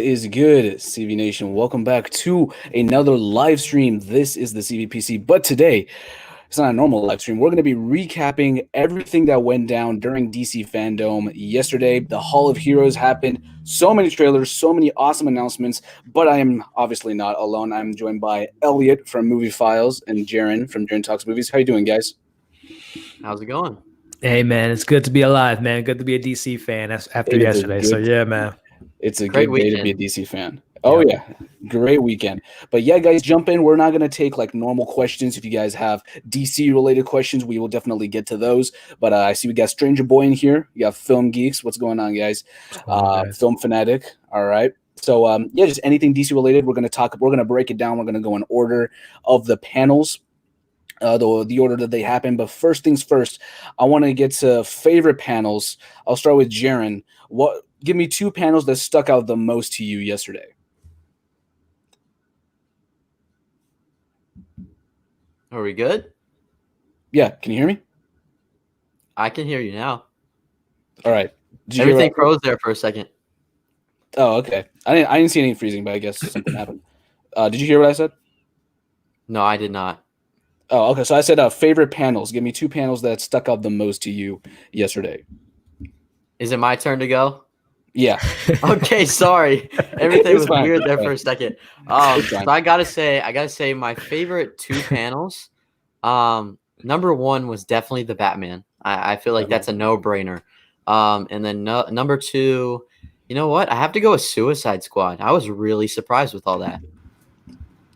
is good, CV Nation? Welcome back to another live stream. This is the CVPC, but today it's not a normal live stream. We're going to be recapping everything that went down during DC FanDome yesterday. The Hall of Heroes happened. So many trailers, so many awesome announcements, but I am obviously not alone. I'm joined by Elliot from Movie Files and Jaren from Jaren Talks Movies. How you doing, guys? How's it going? Hey, man, it's good to be alive, man. Good to be a DC fan after yesterday. So, yeah, man. It's a Great good day weekend. to be a DC fan. Oh, yeah. Great weekend. But, yeah, guys, jump in. We're not going to take, like, normal questions. If you guys have DC-related questions, we will definitely get to those. But I see we got Stranger Boy in here. You got Film Geeks. What's going on, guys? Film Fanatic. All right. So, yeah, just anything DC-related. We're going to break it down. We're going to go in order of the panels. The order that they happen. But first things first, I want to get to favorite panels. I'll start with Jaren. Give me two panels that stuck out the most to you yesterday. Are we good? Yeah, can you hear me? I can hear you now. All right. Everything froze there for a second. Oh, okay. I didn't see any freezing, but I guess something happened. Did you hear what I said? No, I did not. Oh, okay. So I said favorite panels. Give me two panels that stuck out the most to you yesterday. Is it my turn to go? Yeah. Okay, sorry. Everything was fine. weird there for a second. So I gotta say my favorite two panels. Number one was definitely the Batman. I feel like that's a no-brainer. And then number two, you know what? I have to go with Suicide Squad. I was really surprised with all that.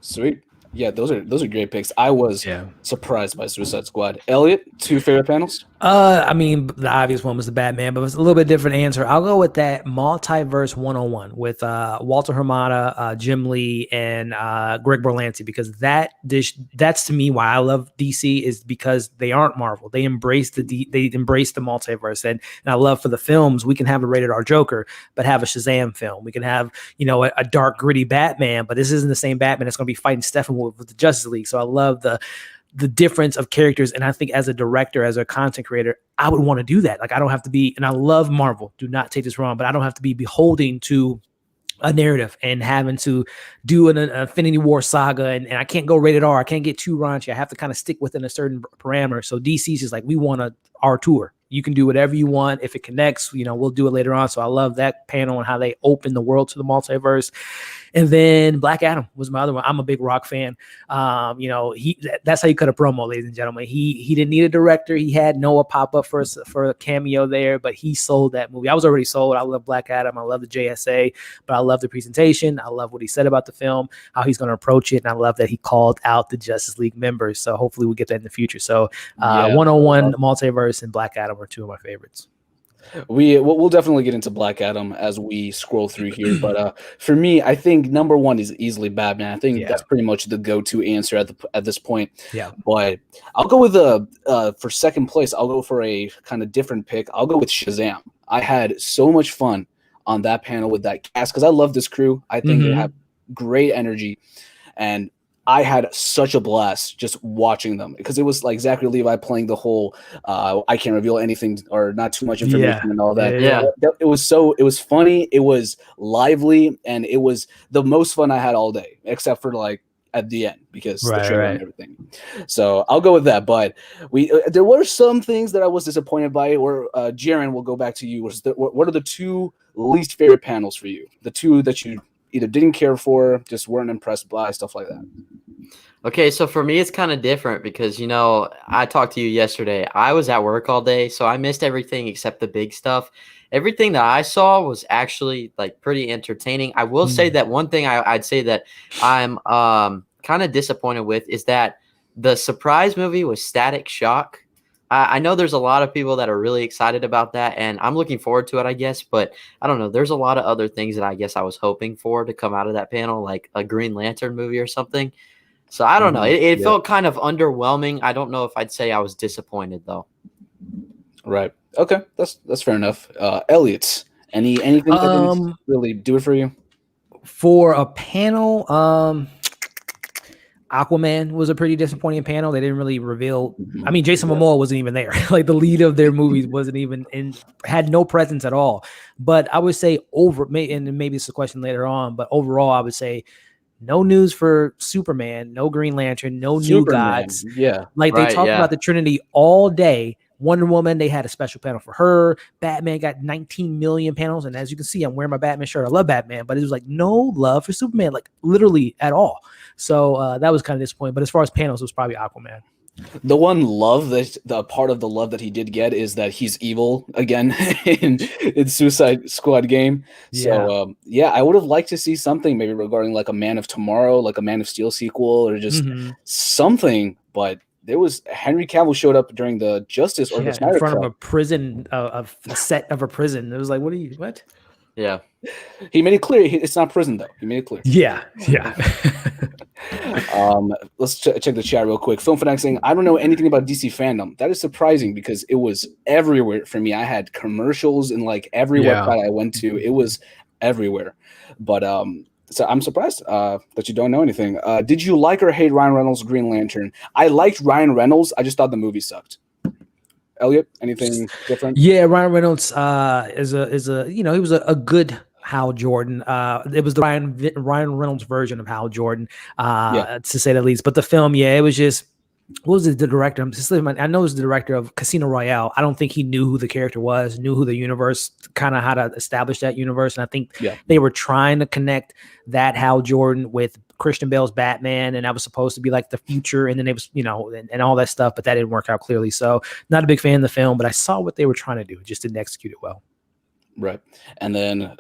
Sweet. Yeah, those are great picks. I was surprised by Suicide Squad. Elliot, two favorite panels? I mean, the obvious one was the Batman, but it's a little bit different answer. I'll go with that Multiverse 101 with Walter Hamada, Jim Lee, and Greg Berlanti, because that's to me why I love DC is because they aren't Marvel. They embrace the multiverse, and I love for the films we can have a rated R Joker, but have a Shazam film. We can have a dark gritty Batman, but this isn't the same Batman that's going to be fighting Steppenwolf with the Justice League. So I love the difference of characters. And I think as a director, as a content creator, I would want to do that. Like, I don't have to be, and I love Marvel, do not take this wrong, but I don't have to be beholding to a narrative and having to do an Infinity War saga. And I can't go rated R. I can't get too raunchy. I have to kind of stick within a certain parameter. So DC's just like, we want our tour. You can do whatever you want. If it connects, we'll do it later on. So I love that panel and how they open the world to the multiverse. And then Black Adam was my other one. I'm a big Rock fan. That's how you cut a promo, ladies and gentlemen. He didn't need a director. He had Noah pop up for a cameo there, but he sold that movie. I was already sold. I love Black Adam. I love the JSA, but I love the presentation. I love what he said about the film, how he's going to approach it, and I love that he called out the Justice League members. So hopefully we get that in the future. So 101 Multiverse and Black Adam are two of my favorites. We'll definitely get into Black Adam as we scroll through here, but for me, I think number one is easily Batman. I think that's pretty much the go-to answer at this point. Yeah, but I'll go with for second place. I'll go for a kind of different pick. I'll go with Shazam. I had so much fun on that panel with that cast because I love this crew. I think they have great energy, and I had such a blast just watching them because it was like Zachary Levi playing the whole I can't reveal anything or not too much information and all that. It was funny, it was lively, and it was the most fun I had all day, except for like at the end because the trailer and everything. So I'll go with that. But there were some things that I was disappointed by. Or Jaren, we'll go back to you. What are the two least favorite panels for you? The two that you either didn't care for, just weren't impressed by, stuff like that. Okay, so for me, it's kind of different because, I talked to you yesterday. I was at work all day, so I missed everything except the big stuff. Everything that I saw was actually like pretty entertaining. I will say that one thing I'd say that I'm kind of disappointed with is that the surprise movie was Static Shock. I know there's a lot of people that are really excited about that, and I'm looking forward to it, I guess. But I don't know. There's a lot of other things that I guess I was hoping for to come out of that panel, like a Green Lantern movie or something. So I don't know. It felt kind of underwhelming. I don't know if I'd say I was disappointed, though. Right. Okay. That's fair enough. Elliot, anything that didn't really do it for you? For a panel, Aquaman was a pretty disappointing panel. They didn't really reveal. I mean, Jason Momoa wasn't even there. Like the lead of their movies wasn't even in, had no presence at all. But I would say and maybe it's a question later on, but overall, I would say no news for Superman, no Green Lantern, no new gods. Yeah. Like they talked about the Trinity all day. Wonder Woman, they had a special panel for her. Batman got 19 million panels. And as you can see, I'm wearing my Batman shirt. I love Batman, but it was like no love for Superman, like literally at all. So that was kind of disappointing. But as far as panels, it was probably Aquaman. The one love that the part of the love that he did get is that he's evil again in Suicide Squad game. So I would have liked to see something maybe regarding like a Man of Tomorrow, like a Man of Steel sequel, or just something. But there was Henry Cavill showed up during the Justice or the Snyder in front Cut. of a prison, of a set of a prison. It was like, what? Yeah. He made it clear it's not prison though. He made it clear. Yeah. Let's check the chat real quick. Film Fanatic saying, I don't know anything about DC FanDome. That is surprising because it was everywhere for me. I had commercials in like every website I went to. It was everywhere. But so I'm surprised that you don't know anything. Did you like or hate Ryan Reynolds' Green Lantern? I liked Ryan Reynolds. I just thought the movie sucked. Elliot, anything different? Yeah, Ryan Reynolds is a he was a good Hal Jordan. It was the Ryan Reynolds version of Hal Jordan, to say the least. But the film, it was just, what was it, the director? I know it was the director of Casino Royale. I don't think he knew who the character was, knew who the universe, kind of how to establish that universe. And I think they were trying to connect that Hal Jordan with Christian Bale's Batman, and that was supposed to be like the future. And then it was, and all that stuff, but that didn't work out clearly. So not a big fan of the film, but I saw what they were trying to do. Just didn't execute it well. Right. And then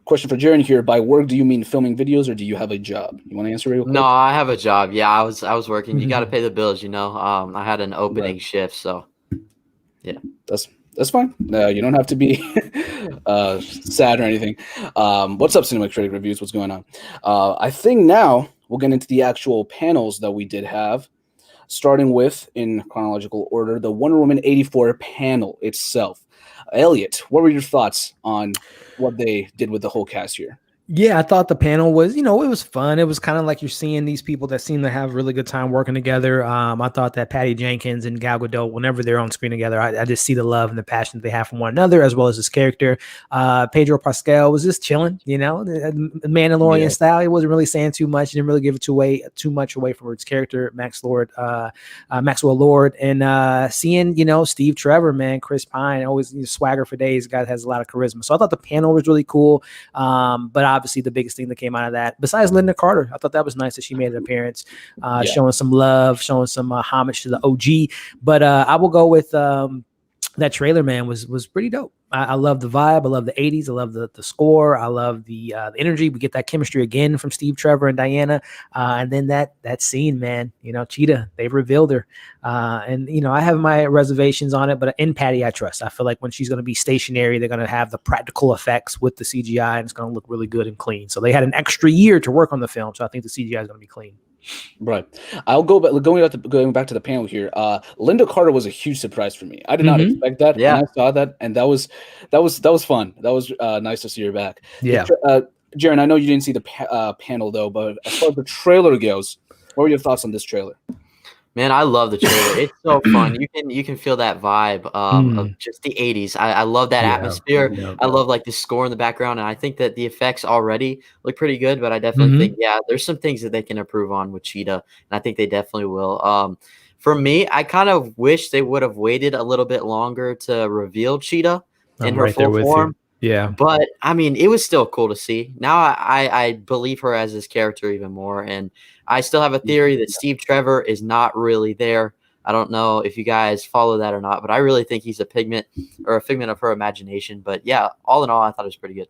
question for Jaren here. By work, do you mean filming videos or do you have a job? You want to answer real quick? No, I have a job. Yeah, I was working. You got to pay the bills, I had an opening shift, so yeah. That's fine. You don't have to be sad or anything. What's up, Cinema Critic Reviews? What's going on? I think now we'll get into the actual panels that we did have, starting with, in chronological order, the Wonder Woman 84 panel itself. Elliot, what were your thoughts on what they did with the whole cast here? Yeah, I thought the panel was, it was fun. It was kind of like you're seeing these people that seem to have really good time working together. I thought that Patty Jenkins and Gal Gadot, whenever they're on screen together, I just see the love and the passion that they have for one another, as well as his character. Pedro Pascal was just chilling, the Mandalorian style. He wasn't really saying too much. He didn't really give it too much away from his character, Maxwell Lord. And seeing, Steve Trevor, man, Chris Pine, always swagger for days. Guy has a lot of charisma. So I thought the panel was really cool. But obviously the biggest thing that came out of that, besides Linda Carter, I thought that was nice that she made an appearance, showing some love, showing some homage to the OG. But I will go with that trailer, man, was pretty dope. I love the vibe. I love the 80s. I love the score. I love the energy. We get that chemistry again from Steve Trevor and Diana. And then that scene, man, Cheetah, they've revealed her. And I have my reservations on it, but in Patty, I trust. I feel like when she's going to be stationary, they're going to have the practical effects with the CGI, and it's going to look really good and clean. So they had an extra year to work on the film. So I think the CGI is going to be clean. Right. I'll go back. Going back to the panel here. Linda Carter was a huge surprise for me. I did not expect that. Yeah, when I saw that, and that was fun. That was nice to see her back. Yeah. Jaren, I know you didn't see the panel though, but as far as the trailer goes, what were your thoughts on this trailer? Man, I love the trailer. It's so fun. You can feel that vibe of just the 80s. I love that atmosphere. Yeah. I love like the score in the background, and I think that the effects already look pretty good, but I definitely think there's some things that they can improve on with Cheetah, and I think they definitely will. For me, I kind of wish they would have waited a little bit longer to reveal Cheetah in her full form. Yeah. But I mean, it was still cool to see. Now I believe her as this character even more. And I still have a theory that Steve Trevor is not really there. I don't know if you guys follow that or not, but I really think he's a figment of her imagination. But yeah, all in all, I thought it was pretty good.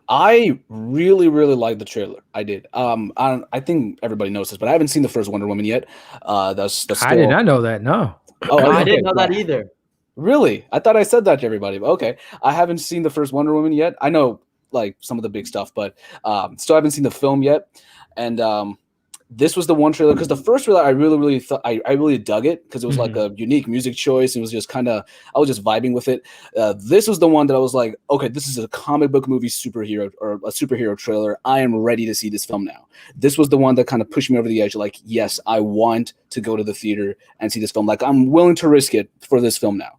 I really, really liked the trailer. I did. I think everybody knows this, but I haven't seen the first Wonder Woman yet. That's still... I did not know that. No. Oh, I didn't know that either. Really? I thought I said that to everybody. Okay. I haven't seen the first Wonder Woman yet. I know like some of the big stuff, but still haven't seen the film yet. And this was the one trailer, because the first trailer I really thought I really dug it because it was like a unique music choice. It was just kind of, I was just vibing with it. This was the one that I was like, okay, this is a comic book movie superhero or a superhero trailer. I am ready to see this film now. This was the one that kind of pushed me over the edge. Like, yes, I want to go to the theater and see this film. Like, I'm willing to risk it for this film now.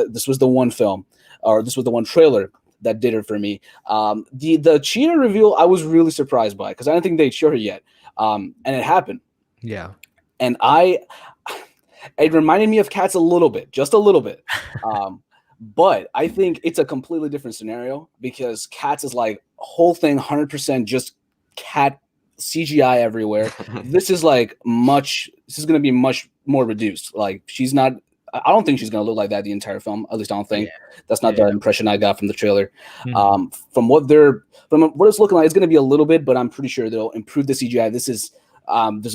This was the one film, or this was the one trailer that did it for me. The Cheetah reveal, I was really surprised by, because I don't think they'd show her yet. And it happened. Yeah. And it reminded me of Cats a little bit, just a little bit. But I think it's a completely different scenario, because Cats is like whole thing 100% just cat CGI everywhere. This is going to be much more reduced. Like, I don't think she's going to look like that the entire film. At least I don't think. That's not the impression I got from the trailer. From what it's looking like, it's going to be a little bit, but I'm pretty sure they'll improve the CGI. This is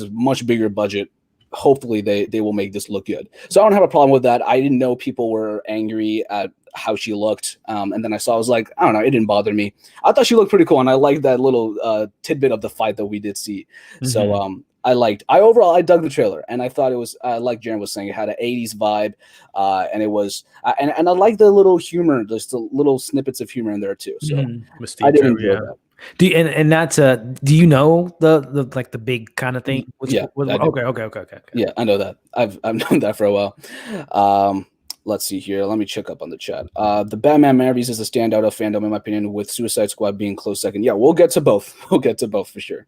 much bigger budget. Hopefully they will make this look good. So I don't have a problem with that. I didn't know people were angry at how she looked. And then I was like, I don't know, it didn't bother me. I thought she looked pretty cool, and I liked that little tidbit of the fight that we did see. So overall I dug the trailer, and I thought it was, like Jaren was saying, it had an 80s vibe, and it was, and I like the little humor, just the little snippets of humor in there too. So I did enjoy that. Do you know the big kind of thing? Okay. Yeah, I know that. I've known that for a while. Let's see here. Let me check up on the chat. The Batman movies is a standout of fandom, in my opinion, with Suicide Squad being close second. Yeah, we'll get to both. For sure.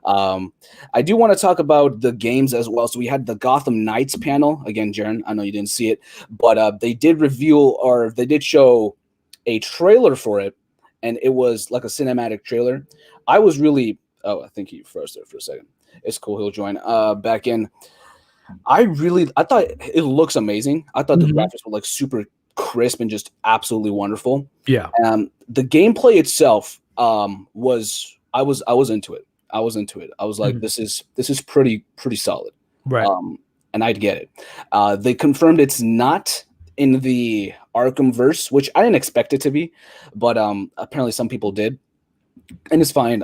I do want to talk about the games as well. So we had the Gotham Knights panel. Again, Jaren, I know you didn't see it, but they did show a trailer for it, and it was like a cinematic trailer. I was really... Oh, I think he froze there for a second. It's cool. He'll join back in. I thought it looks amazing. I thought the graphics were like super crisp and just absolutely wonderful. Yeah. The gameplay itself I was into it. I was like, this is pretty solid. Right. And I'd get it. They confirmed it's not in the Arkhamverse, which I didn't expect it to be, but apparently some people did, and it's fine.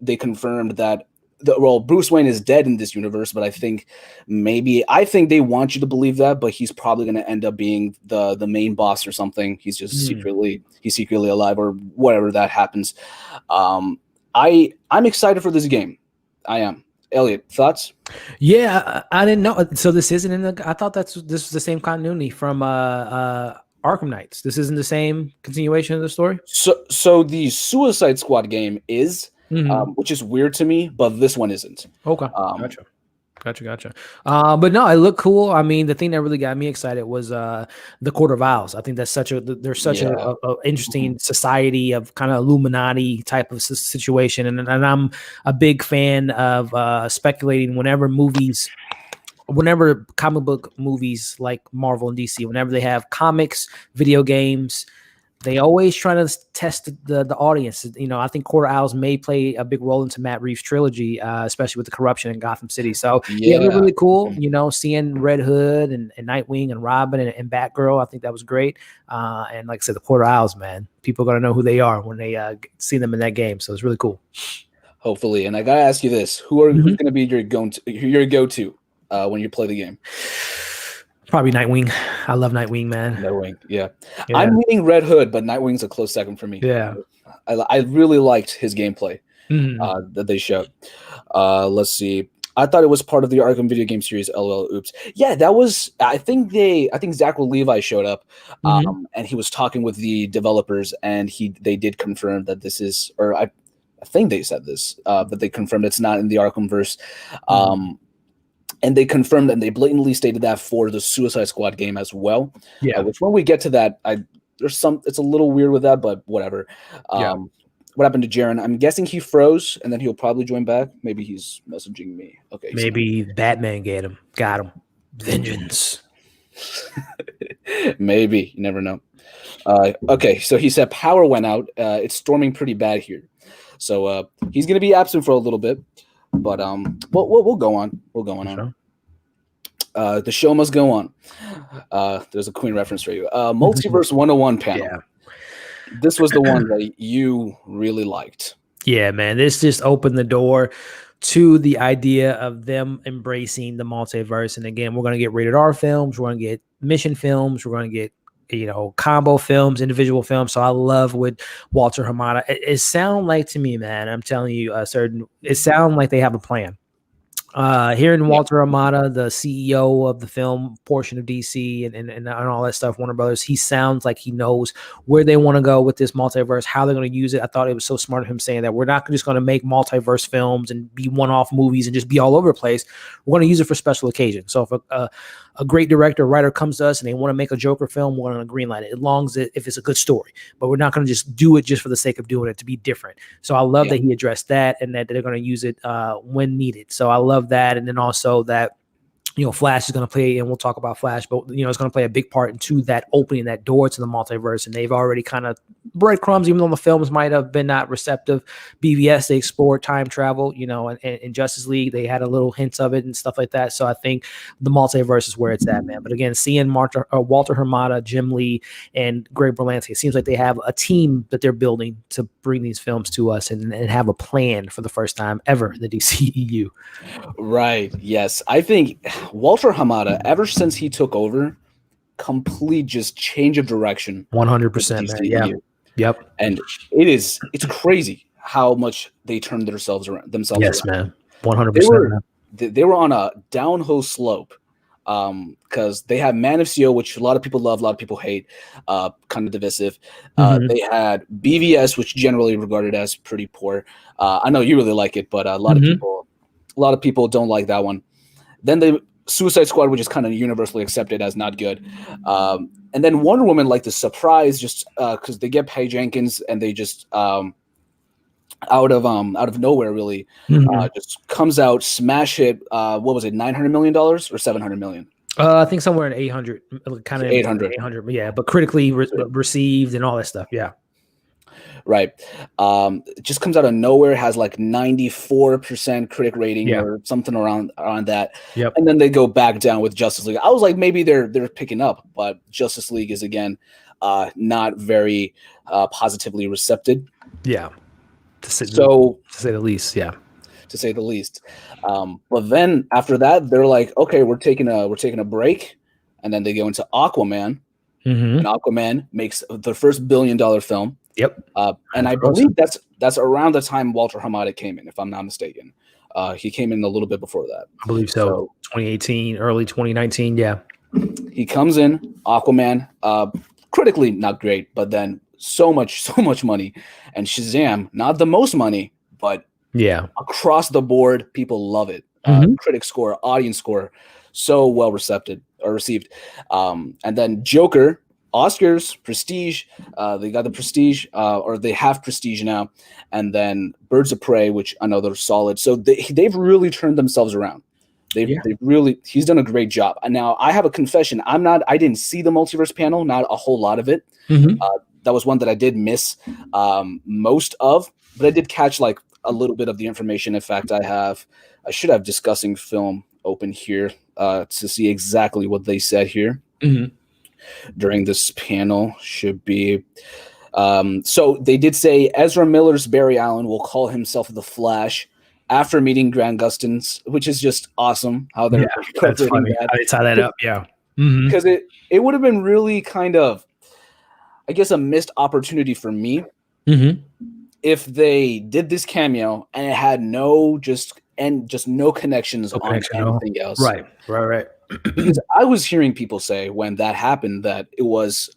They confirmed that Bruce Wayne is dead in this universe, but I think they want you to believe that, but he's probably going to end up being the main boss or something. He's just secretly alive, or whatever that happens. I'm excited for this game. I am. Elliot, thoughts? Yeah, I didn't know. So this isn't I thought this was the same continuity from Arkham Knights. This isn't the same continuation of the story. So the Suicide Squad game is. Which is weird to me, but this one isn't. Okay, gotcha. But no, it looked cool. I mean, the thing that really got me excited was the Court of Owls. I think that's there's such a interesting society of kind of Illuminati type of situation, and I'm a big fan of speculating whenever comic book movies like Marvel and DC, whenever they have comics, video games, they always try to test the audience. You know, I think Court of Owls may play a big role into Matt Reeves' trilogy, especially with the corruption in Gotham City. So yeah, they're really cool. You know, seeing Red Hood and Nightwing and Robin and Batgirl, I think that was great. And like I said, the Court of Owls, man, people are gonna know who they are when they see them in that game. So it's really cool. Hopefully, and I gotta ask you this: who's gonna be your go-to when you play the game? Probably Nightwing. I love Nightwing, man. Nightwing, yeah. I'm leaning Red Hood, but Nightwing's a close second for me. Yeah. I really liked his gameplay that they showed. Let's see. I thought it was part of the Arkham video game series. LOL. Oops. Yeah, that was. I think Zach Levi showed up, and he was talking with the developers, and they did confirm that this is, or I think they said this, that they confirmed it's not in the Arkhamverse. And they confirmed and they blatantly stated that for the Suicide Squad game as well. Yeah. Which when we get to that, it's a little weird with that, but whatever. What happened to Jaren? I'm guessing he froze, and then he'll probably join back. Maybe he's messaging me. Okay. Maybe Batman got him. Vengeance. Maybe. You never know. Okay, so he said power went out. It's storming pretty bad here. So he's going to be absent for a little bit. But we'll go on. We'll go on. The show must go on. There's a Queen reference for you. Multiverse 101 panel. Yeah. This was the one that you really liked. Yeah, man. This just opened the door to the idea of them embracing the multiverse. And again, we're going to get rated R films, we're going to get mission films, we're going to get, you know, combo films, individual films. So I love what Walter Hamada. It sounds like to me, man, I'm telling you, it sounds like they have a plan. Hearing Walter Hamada, the CEO of the film portion of DC and all that stuff, Warner Brothers, he sounds like he knows where they want to go with this multiverse, how they're going to use it. I thought it was so smart of him saying that we're not just going to make multiverse films and be one-off movies and just be all over the place. We're going to use it for special occasions. So if a great director or writer comes to us and they want to make a Joker film, we're going to greenlight it as long as if it's a good story. But we're not going to just do it just for the sake of doing it, to be different. So I love that he addressed that and that they're going to use it when needed. So I love that. And then also that, you know, Flash is going to play, and we'll talk about Flash, but, you know, it's going to play a big part into that opening that door to the multiverse. And they've already kind of breadcrumbs, even though the films might have been not receptive. BVS, they explored time travel, you know, and in Justice League, they had a little hints of it and stuff like that. So I think the multiverse is where it's at, man. But again, seeing Walter Hamada, Jim Lee, and Greg Berlanti, it seems like they have a team that they're building to bring these films to us and have a plan for the first time ever in the DCEU. Right. Yes. I think Walter Hamada, ever since he took over, complete just change of direction. 100%, man. Yeah. Yep. And it's crazy how much they turned themselves around. Yes, man. 100%. They were on a downhill slope because they had Man of Steel, which a lot of people love, a lot of people hate, kind of divisive. They had BVS, which generally regarded as pretty poor. I know you really like it, but a lot of people don't like that one. Then the Suicide Squad, which is kind of universally accepted as not good. And then Wonder Woman, like the surprise, just because they get Patty Jenkins and they just out of nowhere, really, just comes out, smash hit. What was it, $900 million or $700 million? I think somewhere in 800, kind of 800. 800, yeah, but critically received and all that stuff, yeah. Right. It just comes out of nowhere, has like 94% critic rating or something around that. Yep. And then they go back down with Justice League. I was like, maybe they're picking up, but Justice League is again not very positively receptive. Yeah. To say the least, yeah. To say the least. But then after that, they're like, okay, we're taking a break, and then they go into Aquaman. And Aquaman makes the first $1 billion film. Yep. And I believe that's around the time Walter Hamada came in, if I'm not mistaken. He came in a little bit before that. I believe so. 2018, early 2019, yeah. He comes in, Aquaman, critically not great, but then so much money. And Shazam, not the most money, but across the board, people love it. Critic score, audience score, so well received. And then Joker, Oscars, Prestige, they got the Prestige, or they have Prestige now, and then Birds of Prey, which I know they're solid. So they've really turned themselves around. He's done a great job. And now I have a confession. I didn't see the multiverse panel, not a whole lot of it. That was one that I did miss most of, but I did catch like a little bit of the information. In fact, I should have discussing film open here to see exactly what they said here. During this panel should be so they did say Ezra Miller's Barry Allen will call himself the Flash after meeting Grant Gustin's, which is just awesome how they're that's funny. How they tie that up, because it would have been really kind of, I guess, a missed opportunity for me if they did this cameo and it had no connections on anything else. Right. Because I was hearing people say when that happened that it was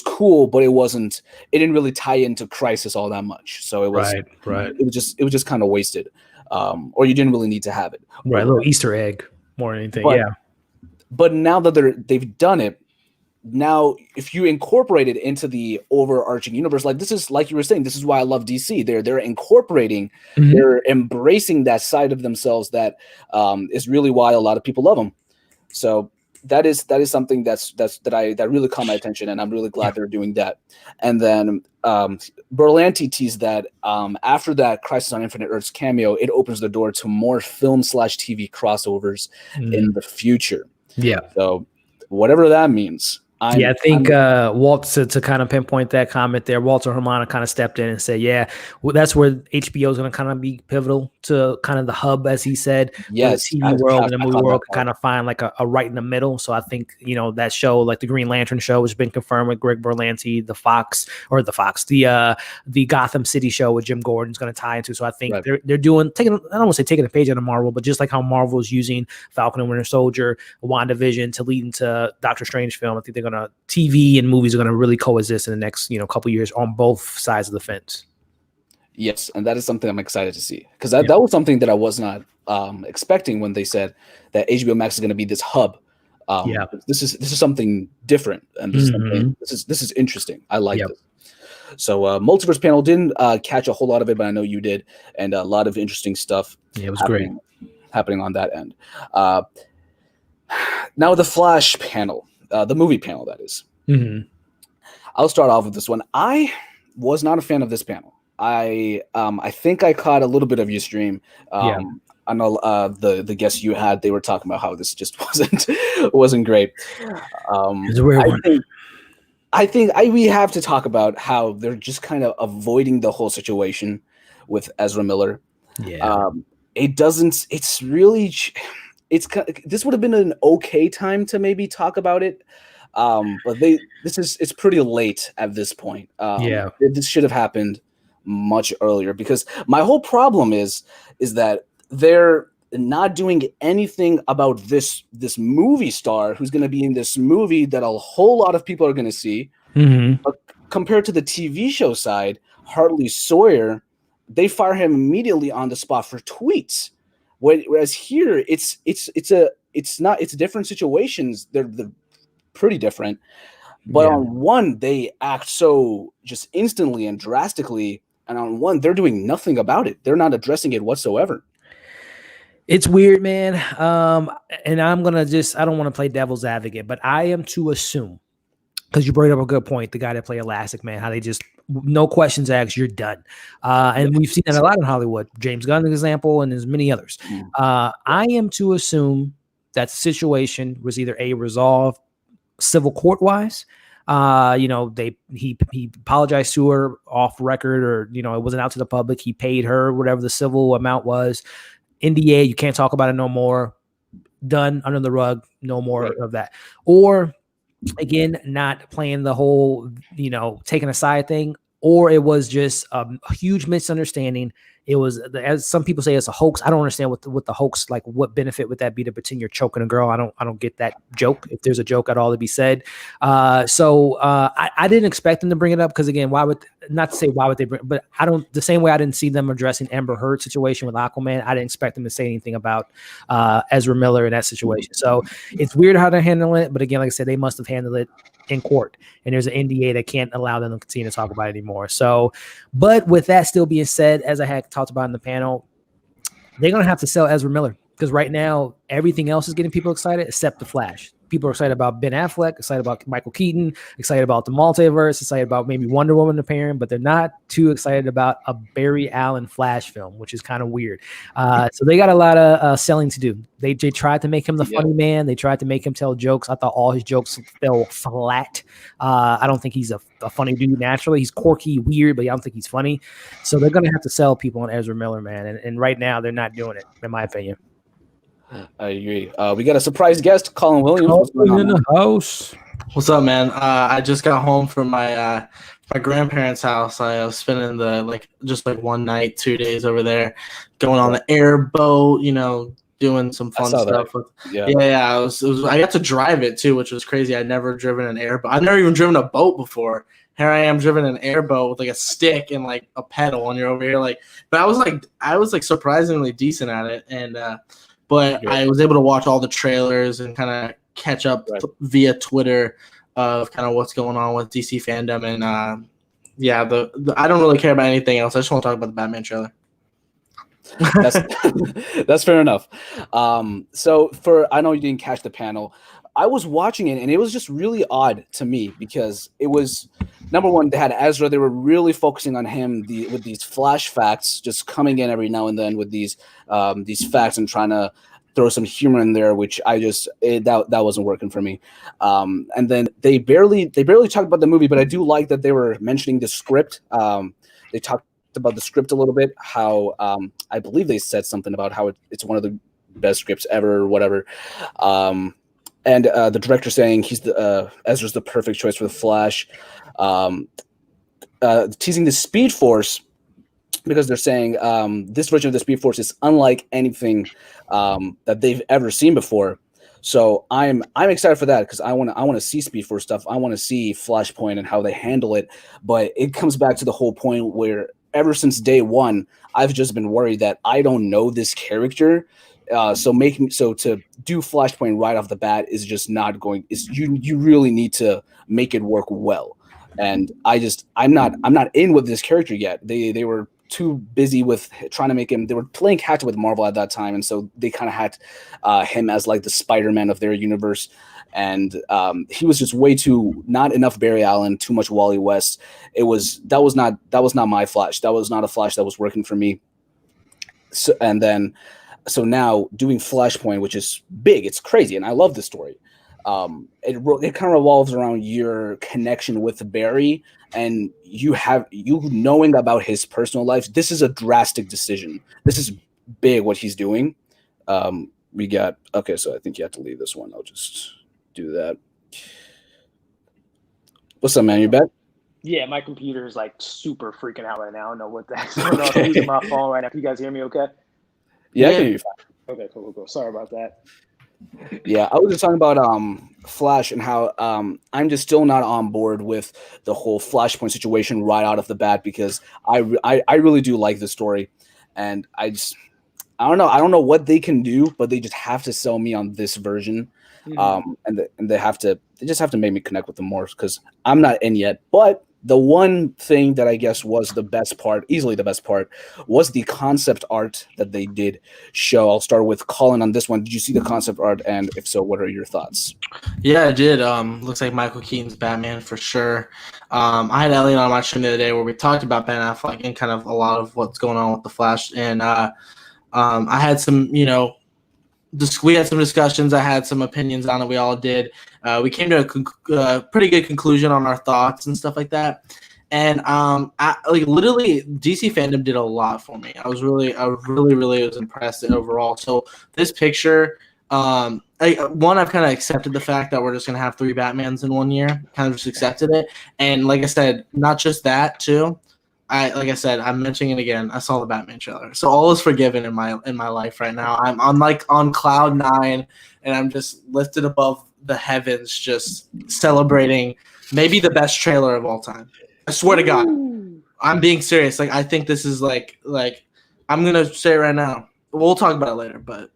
cool, but it didn't really tie into Crisis all that much. So it was It was just kind of wasted, or you didn't really need to have it. Right, a little Easter egg more than anything. But now that they've done it, now if you incorporate it into the overarching universe, like this is, like you were saying, this is why I love DC. They're incorporating, they're embracing that side of themselves that is really why a lot of people love them. So that is something that really caught my attention, and I'm really glad they're doing that. And then Berlanti teased that after that Crisis on Infinite Earths cameo, it opens the door to more film/TV crossovers in the future. Yeah. So whatever that means, I think Walt, to kind of pinpoint that comment there, Walter Hamada kind of stepped in and said, yeah, well, that's where HBO is going to kind of be pivotal to kind of the hub, as he said. Yes, the TV world and the movie world can kind of find like a right in the middle. So I think, that show, like the Green Lantern show, has been confirmed with Greg Berlanti, the Gotham City show with Jim Gordon is going to tie into. So I think they're doing, I don't want to say taking a page out of Marvel, but just like how Marvel is using Falcon and Winter Soldier, WandaVision to lead into Doctor Strange film, I think they're TV and movies are going to really coexist in the next, couple years on both sides of the fence. Yes, and that is something I'm excited to see, because that was something that I was not expecting when they said that HBO Max is going to be this hub. This is something different, and this is interesting. I like this. So multiverse panel didn't catch a whole lot of it, but I know you did, and a lot of interesting stuff. Yeah, it was great happening on that end. Now the Flash panel. The movie panel, that is. I'll start off with this one. I was not a fan of this panel. I think I caught a little bit of your stream. I know the guests you had, they were talking about how this just wasn't great. It's a weird one. I think we have to talk about how they're just kind of avoiding the whole situation with Ezra Miller. Yeah. This would have been an okay time to maybe talk about it, but it's pretty late at this point. This should have happened much earlier, because my whole problem is that they're not doing anything about this movie star who's going to be in this movie that a whole lot of people are going to see. But compared to the TV show side, Hartley Sawyer, they fire him immediately on the spot for tweets. Whereas here, it's different situations. They're pretty different, but on one they act so just instantly and drastically, and on one they're doing nothing about it. They're not addressing it whatsoever. It's weird, man. And I don't want to play devil's advocate, but I am to assume, because you brought up a good point, the guy that played Elastic Man, how they just, no questions asked, you're done. And we've seen that a lot in Hollywood. James Gunn, example, and there's many others. I am to assume that the situation was either resolved civil court wise. He apologized to her off record, or it wasn't out to the public. He paid her whatever the civil amount was. NDA, you can't talk about it no more. Done, under the rug, no more of that. Or again, not playing the whole, taking a side thing, or it was just a huge misunderstanding. It was, as some people say, it's a hoax. I don't understand what the hoax, like what benefit would that be to pretend you're choking a girl? I don't get that joke. If there's a joke at all to be said. So I didn't expect them to bring it up, because again, why would they bring, but the same way I didn't see them addressing Amber Heard's situation with Aquaman, I didn't expect them to say anything about Ezra Miller in that situation. So it's weird how they're handling it, but again, like I said, they must have handled it in court, and there's an NDA that can't allow them to continue to talk about it anymore. So, but with that still being said, as I had talked about in the panel, they're going to have to sell Ezra Miller, because right now everything else is getting people excited except the Flash. People are excited about Ben Affleck, excited about Michael Keaton, excited about the multiverse, excited about maybe Wonder Woman appearing, but they're not too excited about a Barry Allen Flash film, which is kind of weird. So they got a lot of selling to do. They tried to make him the funny man. They tried to make him tell jokes. I thought all his jokes fell flat. I don't think he's a funny dude naturally. He's quirky, weird, but I don't think he's funny. So they're going to have to sell people on Ezra Miller, man. And right now they're not doing it, in my opinion. I agree. We got a surprise guest, Colin Williams. In the house. What's up, man? I just got home from my grandparents' house. I was spending the one night, 2 days over there, going on the airboat. Doing some fun stuff. I got to drive it too, which was crazy. I'd never driven an airboat. I've never even driven a boat before. Here I am driven an airboat with like a stick and like a pedal, and you're over here but I was surprisingly decent at it, and but I was able to watch all the trailers and kind of catch up via Twitter of kind of what's going on with DC FanDome, and I don't really care about anything else. I just want to talk about the Batman trailer. That's fair enough. So I know you didn't catch the panel. I was watching it, and it was just really odd to me, because it was, number one, they had Ezra. They were really focusing on him with these flash facts, just coming in every now and then with these facts and trying to throw some humor in there, which that wasn't working for me. And then they barely talked about the movie, but I do like that they were mentioning the script. They talked about the script a little bit, how I believe they said something about how it's one of the best scripts ever or whatever. And the director saying Ezra's the perfect choice for the Flash. Teasing the Speed Force, because they're saying this version of the Speed Force is unlike anything that they've ever seen before. So I'm excited for that, because I want to see Speed Force stuff. I want to see Flashpoint and how they handle it. But it comes back to the whole point where ever since day one, I've just been worried that I don't know this character. So to do Flashpoint right off the bat is just not going. You really need to make it work well. And I'm not in with this character yet. They were too busy with trying to make him. They were playing catch with Marvel at that time, and so they kind of had him as like the Spider-Man of their universe. And he was just way too not enough Barry Allen, too much Wally West. That was not my Flash. That was not a Flash that was working for me. So now doing Flashpoint, which is big, it's crazy, and I love this story. It kind of revolves around your connection with Barry, and you knowing about his personal life. This is a drastic decision. This is big what he's doing. So I think you have to leave this one. I'll just do that. What's up, man? You back? Yeah, my computer is like super freaking out right now. I don't know what the heck's going on. I'm using my phone right now. Can you guys hear me okay? Yeah, I can hear you fine. Okay, cool. Sorry about that. Yeah, I was just talking about Flash and how I'm just still not on board with the whole Flashpoint situation right out of the bat, because I really do like the story, and I don't know what they can do, but they just have to sell me on this version. And they just have to make me connect with them more, because I'm not in yet. But the one thing that I guess was the best part, easily the best part, was the concept art that they did show. I'll start with Colin on this one. Did you see the concept art? And if so, what are your thoughts? Yeah, I did. Looks like Michael Keaton's Batman for sure. I had Elliot on my stream the other day where we talked about Ben Affleck and kind of a lot of what's going on with the Flash. And I had some, we had some discussions. I had some opinions on it. We all did. We came to a pretty good conclusion on our thoughts and stuff like that. And literally, DC FanDome did a lot for me. I really was impressed overall. So this picture, I've kind of accepted the fact that we're just gonna have 3 Batmans in 1 year. Kind of just accepted it. And like I said, not just that too. I'm mentioning it again. I saw the Batman trailer, so all is forgiven in my life right now. I'm on cloud 9, and I'm just lifted above the heavens, just celebrating maybe the best trailer of all time. I swear to God, I'm being serious. I think this is like I'm gonna say it right now. We'll talk about it later, but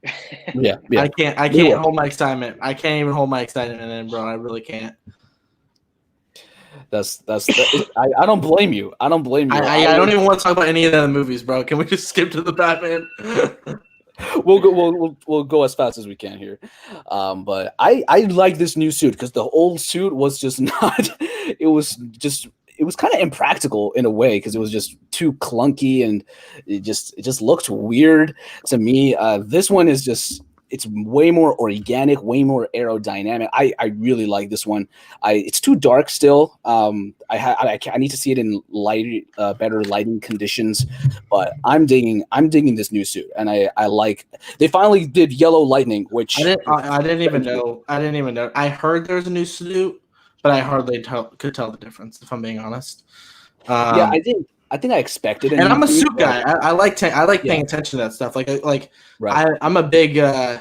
yeah. I can't hold my excitement. I can't even hold my excitement in, bro. I really can't. I don't blame you. I don't don't even want to talk about any of the movies, bro. Can we just skip to the Batman? We'll go as fast as we can here. But I like this new suit, because the old suit was just not. It was kind of impractical in a way, because it was just too clunky, and it just looked weird to me. This one is just. It's way more organic, way more aerodynamic. I really like this one. It's too dark still. I need to see it in better lighting conditions. But I'm digging this new suit, and I like. They finally did Yellow Lightning, which I didn't even know. I heard there's a new suit, but I hardly could tell the difference, if I'm being honest. I think I expected it. And I'm a suit guy. I like paying attention to that stuff. Right. I'm a big. I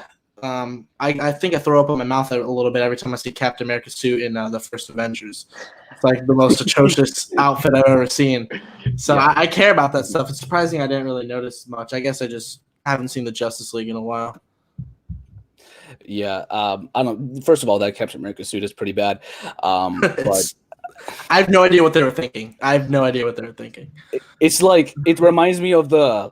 think I throw up in my mouth a little bit every time I see Captain America's suit in the first Avengers. It's like the most atrocious outfit I've ever seen. So I care about that stuff. It's surprising I didn't really notice much. I guess I just haven't seen the Justice League in a while. Yeah. I don't. First of all, that Captain America suit is pretty bad. But. I have no idea what they were thinking. It's like it reminds me of the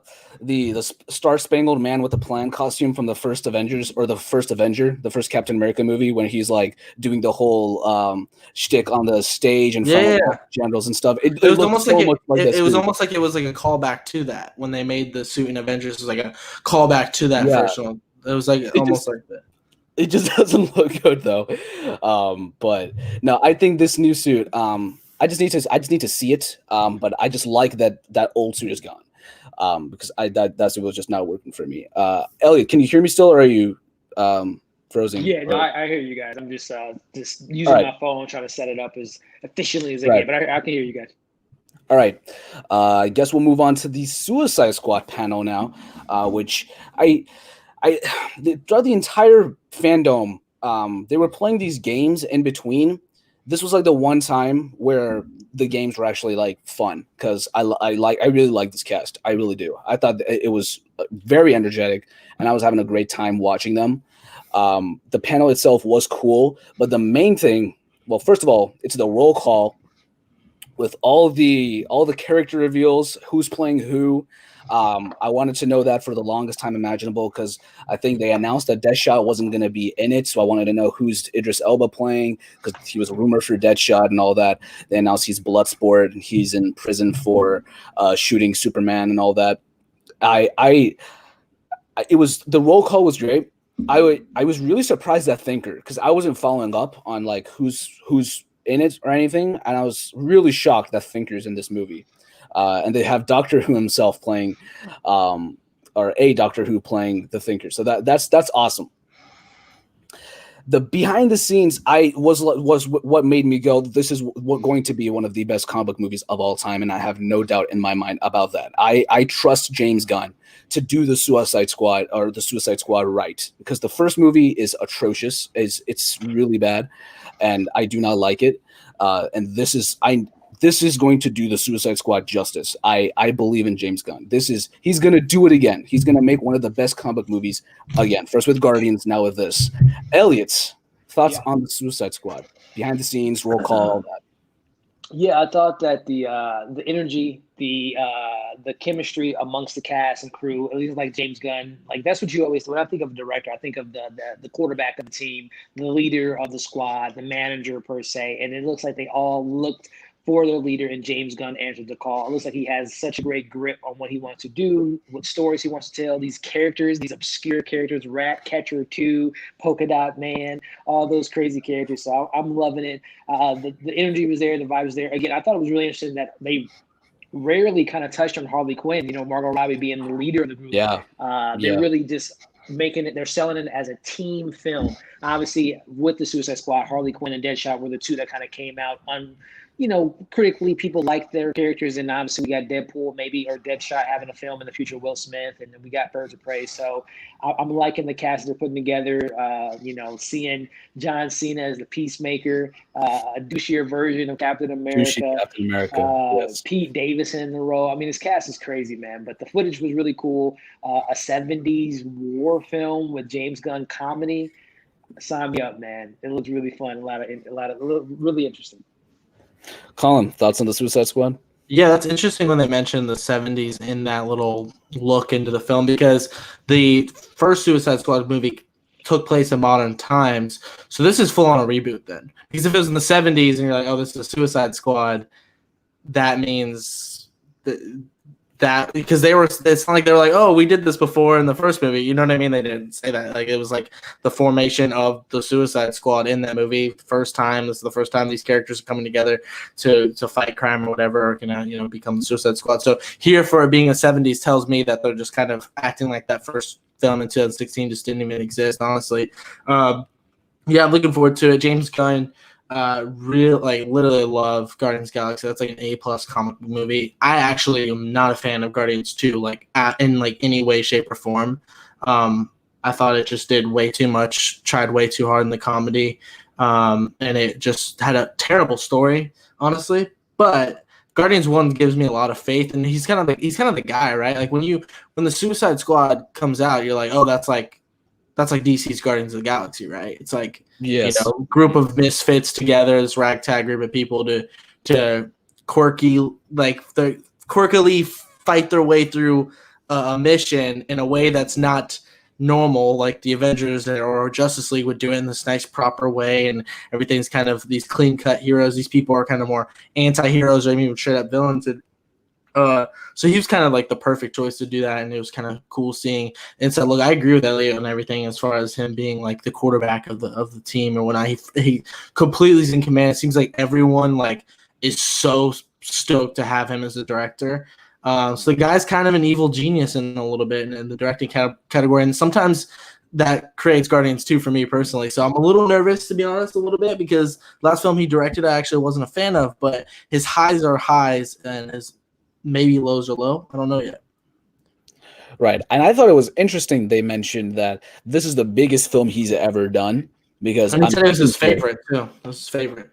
Star Spangled Man with the Plan costume from the first Avengers, or the first Avenger, the first Captain America movie, when he's like doing the whole shtick on the stage and front of generals and stuff. It was almost like it was like a callback to that when they made the suit in Avengers. It was like a callback to that first one. It was like almost like that. It just doesn't look good though. But no, I think this new suit. I just need to see it. But I just like that old suit is gone. Because that suit was just not working for me. Elliot, can you hear me still, or are you frozen? Yeah, no, I hear you guys. I'm just using my phone, trying to set it up as efficiently as I can. But I can hear you guys. All right. I guess we'll move on to the Suicide Squad panel now, which I throughout the entire fandom, they were playing these games in between. This was like the one time where the games were actually like fun because I really like this cast. I really do. I thought it was very energetic, and I was having a great time watching them. The panel itself was cool, but the main thing, well, first of all, it's the roll call with all the character reveals, who's playing who. I wanted to know that for the longest time imaginable because I think they announced that Deadshot wasn't going to be in it, so I wanted to know who's Idris Elba playing because he was a rumor for Deadshot and all that. They announced he's Bloodsport and he's in prison for shooting Superman and all that. It was the roll call was great. I was really surprised at Thinker because I wasn't following up on like who's in it or anything, and I was really shocked that Thinker's in this movie. And they have Doctor Who himself playing, or a Doctor Who playing the Thinker. So that's awesome. The behind the scenes was what made me go, this is going to be one of the best comic book movies of all time, and I have no doubt in my mind about that. I trust James Gunn to do the Suicide Squad right, because the first movie is atrocious. It's really bad, and I do not like it. And this is going to do the Suicide Squad justice. I believe in James Gunn. He's going to do it again. He's going to make one of the best comic book movies again. First with Guardians, now with this. Elliot's thoughts on the Suicide Squad? Behind the scenes, roll call, all that. Yeah, I thought that the energy, the chemistry amongst the cast and crew, at least like James Gunn, like that's what you always do. When I think of a director, I think of the quarterback of the team, the leader of the squad, the manager per se, and it looks like they all looked for their leader, and James Gunn answered the call. It looks like he has such a great grip on what he wants to do, what stories he wants to tell, these characters, these obscure characters, Rat Catcher 2, Polka Dot Man, all those crazy characters. So I'm loving it. The energy was there, the vibe was there. Again, I thought it was really interesting that they rarely kind of touched on Harley Quinn, Margot Robbie being the leader of the group. They're really just making it, they're selling it as a team film. Obviously, with the Suicide Squad, Harley Quinn and Deadshot were the two that kind of came out critically, people like their characters, and obviously we got Deadpool or Deadshot having a film in the future, Will Smith, and then we got Birds of Prey. So I'm liking the cast they're putting together. Seeing John Cena as the Peacemaker, a douchier version of Captain America. Yes. Pete Davidson in the role. I mean, this cast is crazy, man. But the footage was really cool. A 70s war film with James Gunn comedy. Sign me up, man. It looks really fun. A lot of really interesting. Colin, thoughts on the Suicide Squad? Yeah, that's interesting when they mentioned the 70s in that little look into the film, because the first Suicide Squad movie took place in modern times. So this is full on a reboot then. Because if it was in the 70s and you're like, oh, this is a Suicide Squad, that means that because it's not like they were like, oh, we did this before in the first movie. You know what I mean? They didn't say that. Like, it was like the formation of the Suicide Squad in that movie. First time. This is the first time these characters are coming together to fight crime or whatever, become the Suicide Squad. So here, for it being a 70s, tells me that they're just kind of acting like that first film in 2016 just didn't even exist, honestly. I'm looking forward to it. James Gunn, literally love Guardians of the Galaxy. That's like an A+ comic book movie. I actually am not a fan of Guardians 2, in any way, shape, or form. I thought it just did way too much, tried way too hard in the comedy, and it just had a terrible story, honestly. But Guardians 1 gives me a lot of faith, and he's kind of the guy, right? Like when the Suicide Squad comes out, you're like, oh, that's like DC's Guardians of the Galaxy, right? It's like, yes, group of misfits together, this ragtag group of people to quirkily fight their way through a mission in a way that's not normal, like the Avengers or Justice League would do it in this nice, proper way, and everything's kind of these clean-cut heroes. These people are kind of more anti-heroes or even straight-up villains. So he was kind of like the perfect choice to do that, and it was kind of cool seeing. And so, look, I agree with Elliot and everything as far as him being like the quarterback of the team, or when he completely is in command. It seems like everyone like is so stoked to have him as the director. So the guy's kind of an evil genius in a little bit in the directing category, and sometimes that creates Guardians 2 for me personally. So I'm a little nervous, to be honest, a little bit, because last film he directed I actually wasn't a fan of, but his highs are highs and his maybe lows are low. I don't know yet. Right. And I thought it was interesting they mentioned that this is the biggest film he's ever done, because and he said it was his favorite too. It was his favorite.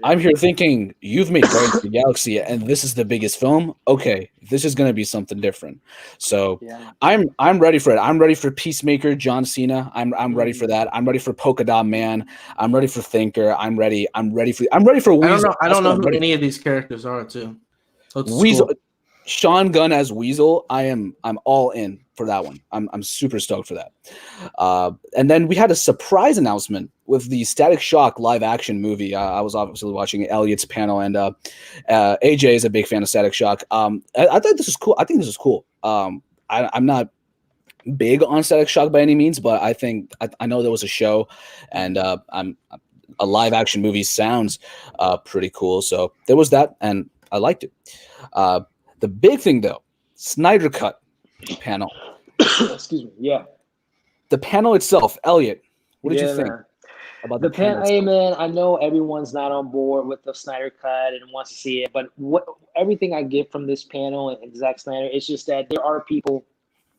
I'm here thinking, you've made Guardians of the Galaxy, and this is the biggest film. Okay, this is going to be something different. So I'm ready for it. I'm ready for Peacemaker, John Cena. I'm ready for that. I'm ready for Polka Dot Man. I'm ready for Thinker. I'm ready for Weasel. I don't know who any of these characters are too. Weasel. Cool. Sean Gunn as Weasel, I'm all in for that one. I'm super stoked for that. And then we had a surprise announcement with the Static Shock live action movie. I was obviously watching Elliot's panel, and AJ is a big fan of Static Shock. I thought this was cool. I think this is cool. I'm not big on Static Shock by any means, but I think I know there was a show, and a live action movie sounds pretty cool. So there was that, and I liked it. The big thing, though, Snyder Cut panel. Excuse me. Yeah. The panel itself, Elliot, what did you think about the panel? Hey, man, I know everyone's not on board with the Snyder Cut and wants to see it, but everything I get from this panel and Zack Snyder, it's just that there are people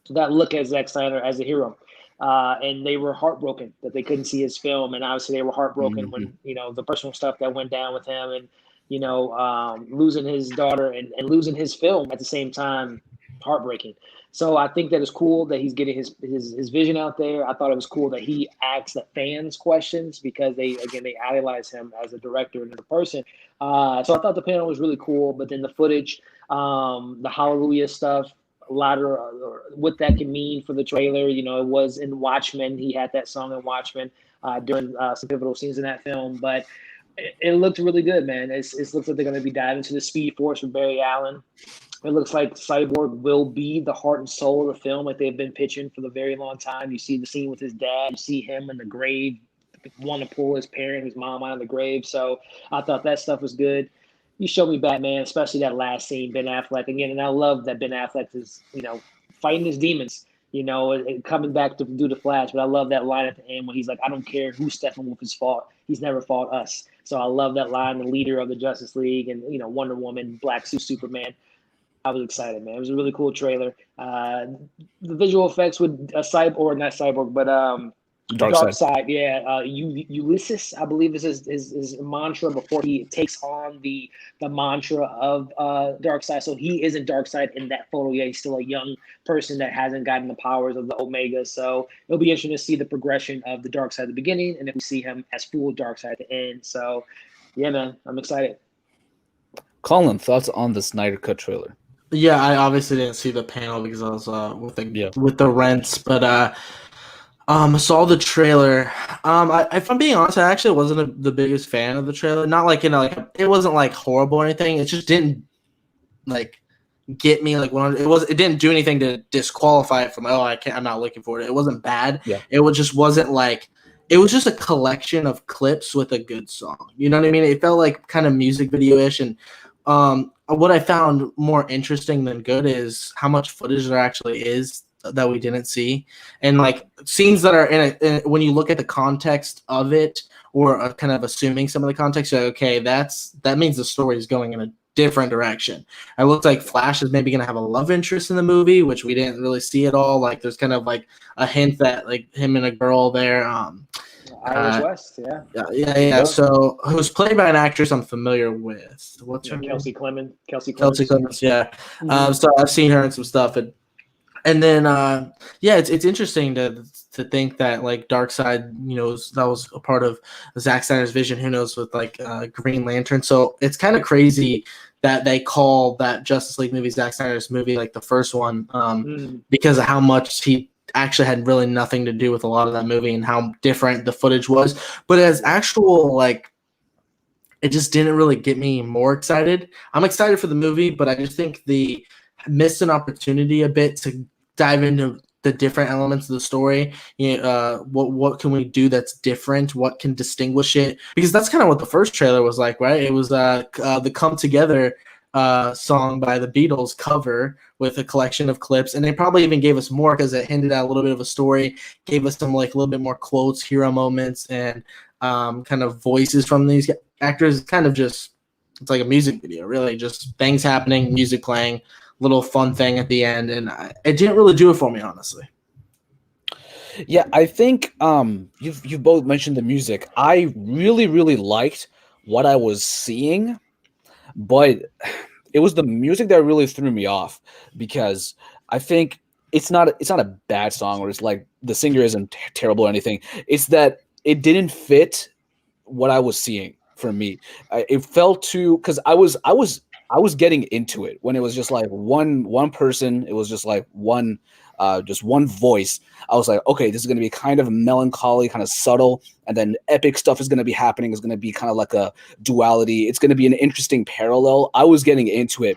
that look at Zack Snyder as a hero. And they were heartbroken that they couldn't see his film. And obviously they were heartbroken when, the personal stuff that went down with him, and losing his daughter and losing his film at the same time, heartbreaking. So I think that it's cool that he's getting his vision out there. I thought it was cool that he asked the fans questions, because they idolize him as a director and as a person. So I thought the panel was really cool. But then the footage, the Hallelujah stuff, a lot of what that can mean for the trailer. It was in Watchmen. He had that song in Watchmen during some pivotal scenes in that film, but it looked really good, man. It looks like they're going to be diving into the Speed Force with Barry Allen. It looks like Cyborg will be the heart and soul of the film, like they've been pitching for the very long time. You see the scene with his dad. You see him in the grave, want to pull his mom out of the grave. So I thought that stuff was good. You showed me Batman, especially that last scene, Ben Affleck again, and I love that Ben Affleck is, fighting his demons. And coming back to do the Flash. But I love that line at the end when he's like, I don't care who Steppenwolf has fought. He's never fought us. So I love that line, the leader of the Justice League, and, Wonder Woman, Black Suit Superman. I was excited, man. It was a really cool trailer. The visual effects with not Cyborg, but Darkseid. Yeah. Ulysses, I believe, is his mantra before he takes on the mantra of Darkseid. So he isn't Darkseid in that photo yet. He's still a young person that hasn't gotten the powers of the Omega. So it'll be interesting to see the progression of the Darkseid at the beginning, and if we see him as full Darkseid at the end. So, yeah, man, I'm excited. Colin, thoughts on the Snyder Cut trailer? Yeah, I obviously didn't see the panel because I was with the rents, but I saw the trailer. If I'm being honest, I actually wasn't the biggest fan of the trailer. Not like it wasn't like horrible or anything. It just didn't like get me like it didn't do anything to disqualify it from I'm not looking for it. It wasn't bad. Yeah. It wasn't like it was just a collection of clips with a good song. You know what I mean? It felt like kind of music video-ish, and what I found more interesting than good is how much footage there actually is that we didn't see, and like scenes that are in it. When you look at the context of it, or kind of assuming some of the context, you're like, okay, that means the story is going in a different direction. It looked like Flash is maybe going to have a love interest in the movie, which we didn't really see at all. Like there's kind of like a hint that like him and a girl there. Iris West, yeah. So who's played by an actress I'm familiar with. What's her name? Kelsey Clemens. Yeah. So I've seen her in some stuff, and then it's interesting to think that like Darkseid, that was a part of Zack Snyder's vision. Who knows with like Green Lantern? So it's kind of crazy that they call that Justice League movie Zack Snyder's movie, like the first one, because of how much he actually had really nothing to do with a lot of that movie and how different the footage was. But as actual like it just didn't really get me more excited. I'm excited for the movie, but I just think they missed an opportunity a bit to dive into the different elements of the story. What can we do that's different? What can distinguish it? Because that's kind of what the first trailer was like, right? It was the Come Together song by the Beatles cover with a collection of clips, and they probably even gave us more because it hinted at a little bit of a story, gave us some like a little bit more quotes, hero moments, and kind of voices from these actors. Kind of just, it's like a music video, really, just things happening, music playing, little fun thing at the end, and it didn't really do it for me, honestly. Yeah, I think you've both mentioned the music. I really liked what I was seeing, but it was the music that really threw me off, because I think it's not a bad song, or it's like the singer isn't terrible or anything. It's that it didn't fit what I was seeing for me. It felt too, because I was getting into it when it was just like one person. It was just like one voice. I was like, okay, this is going to be kind of melancholy, kind of subtle, and then epic stuff is going to be happening. It's going to be kind of like a duality. It's going to be an interesting parallel. I was getting into it.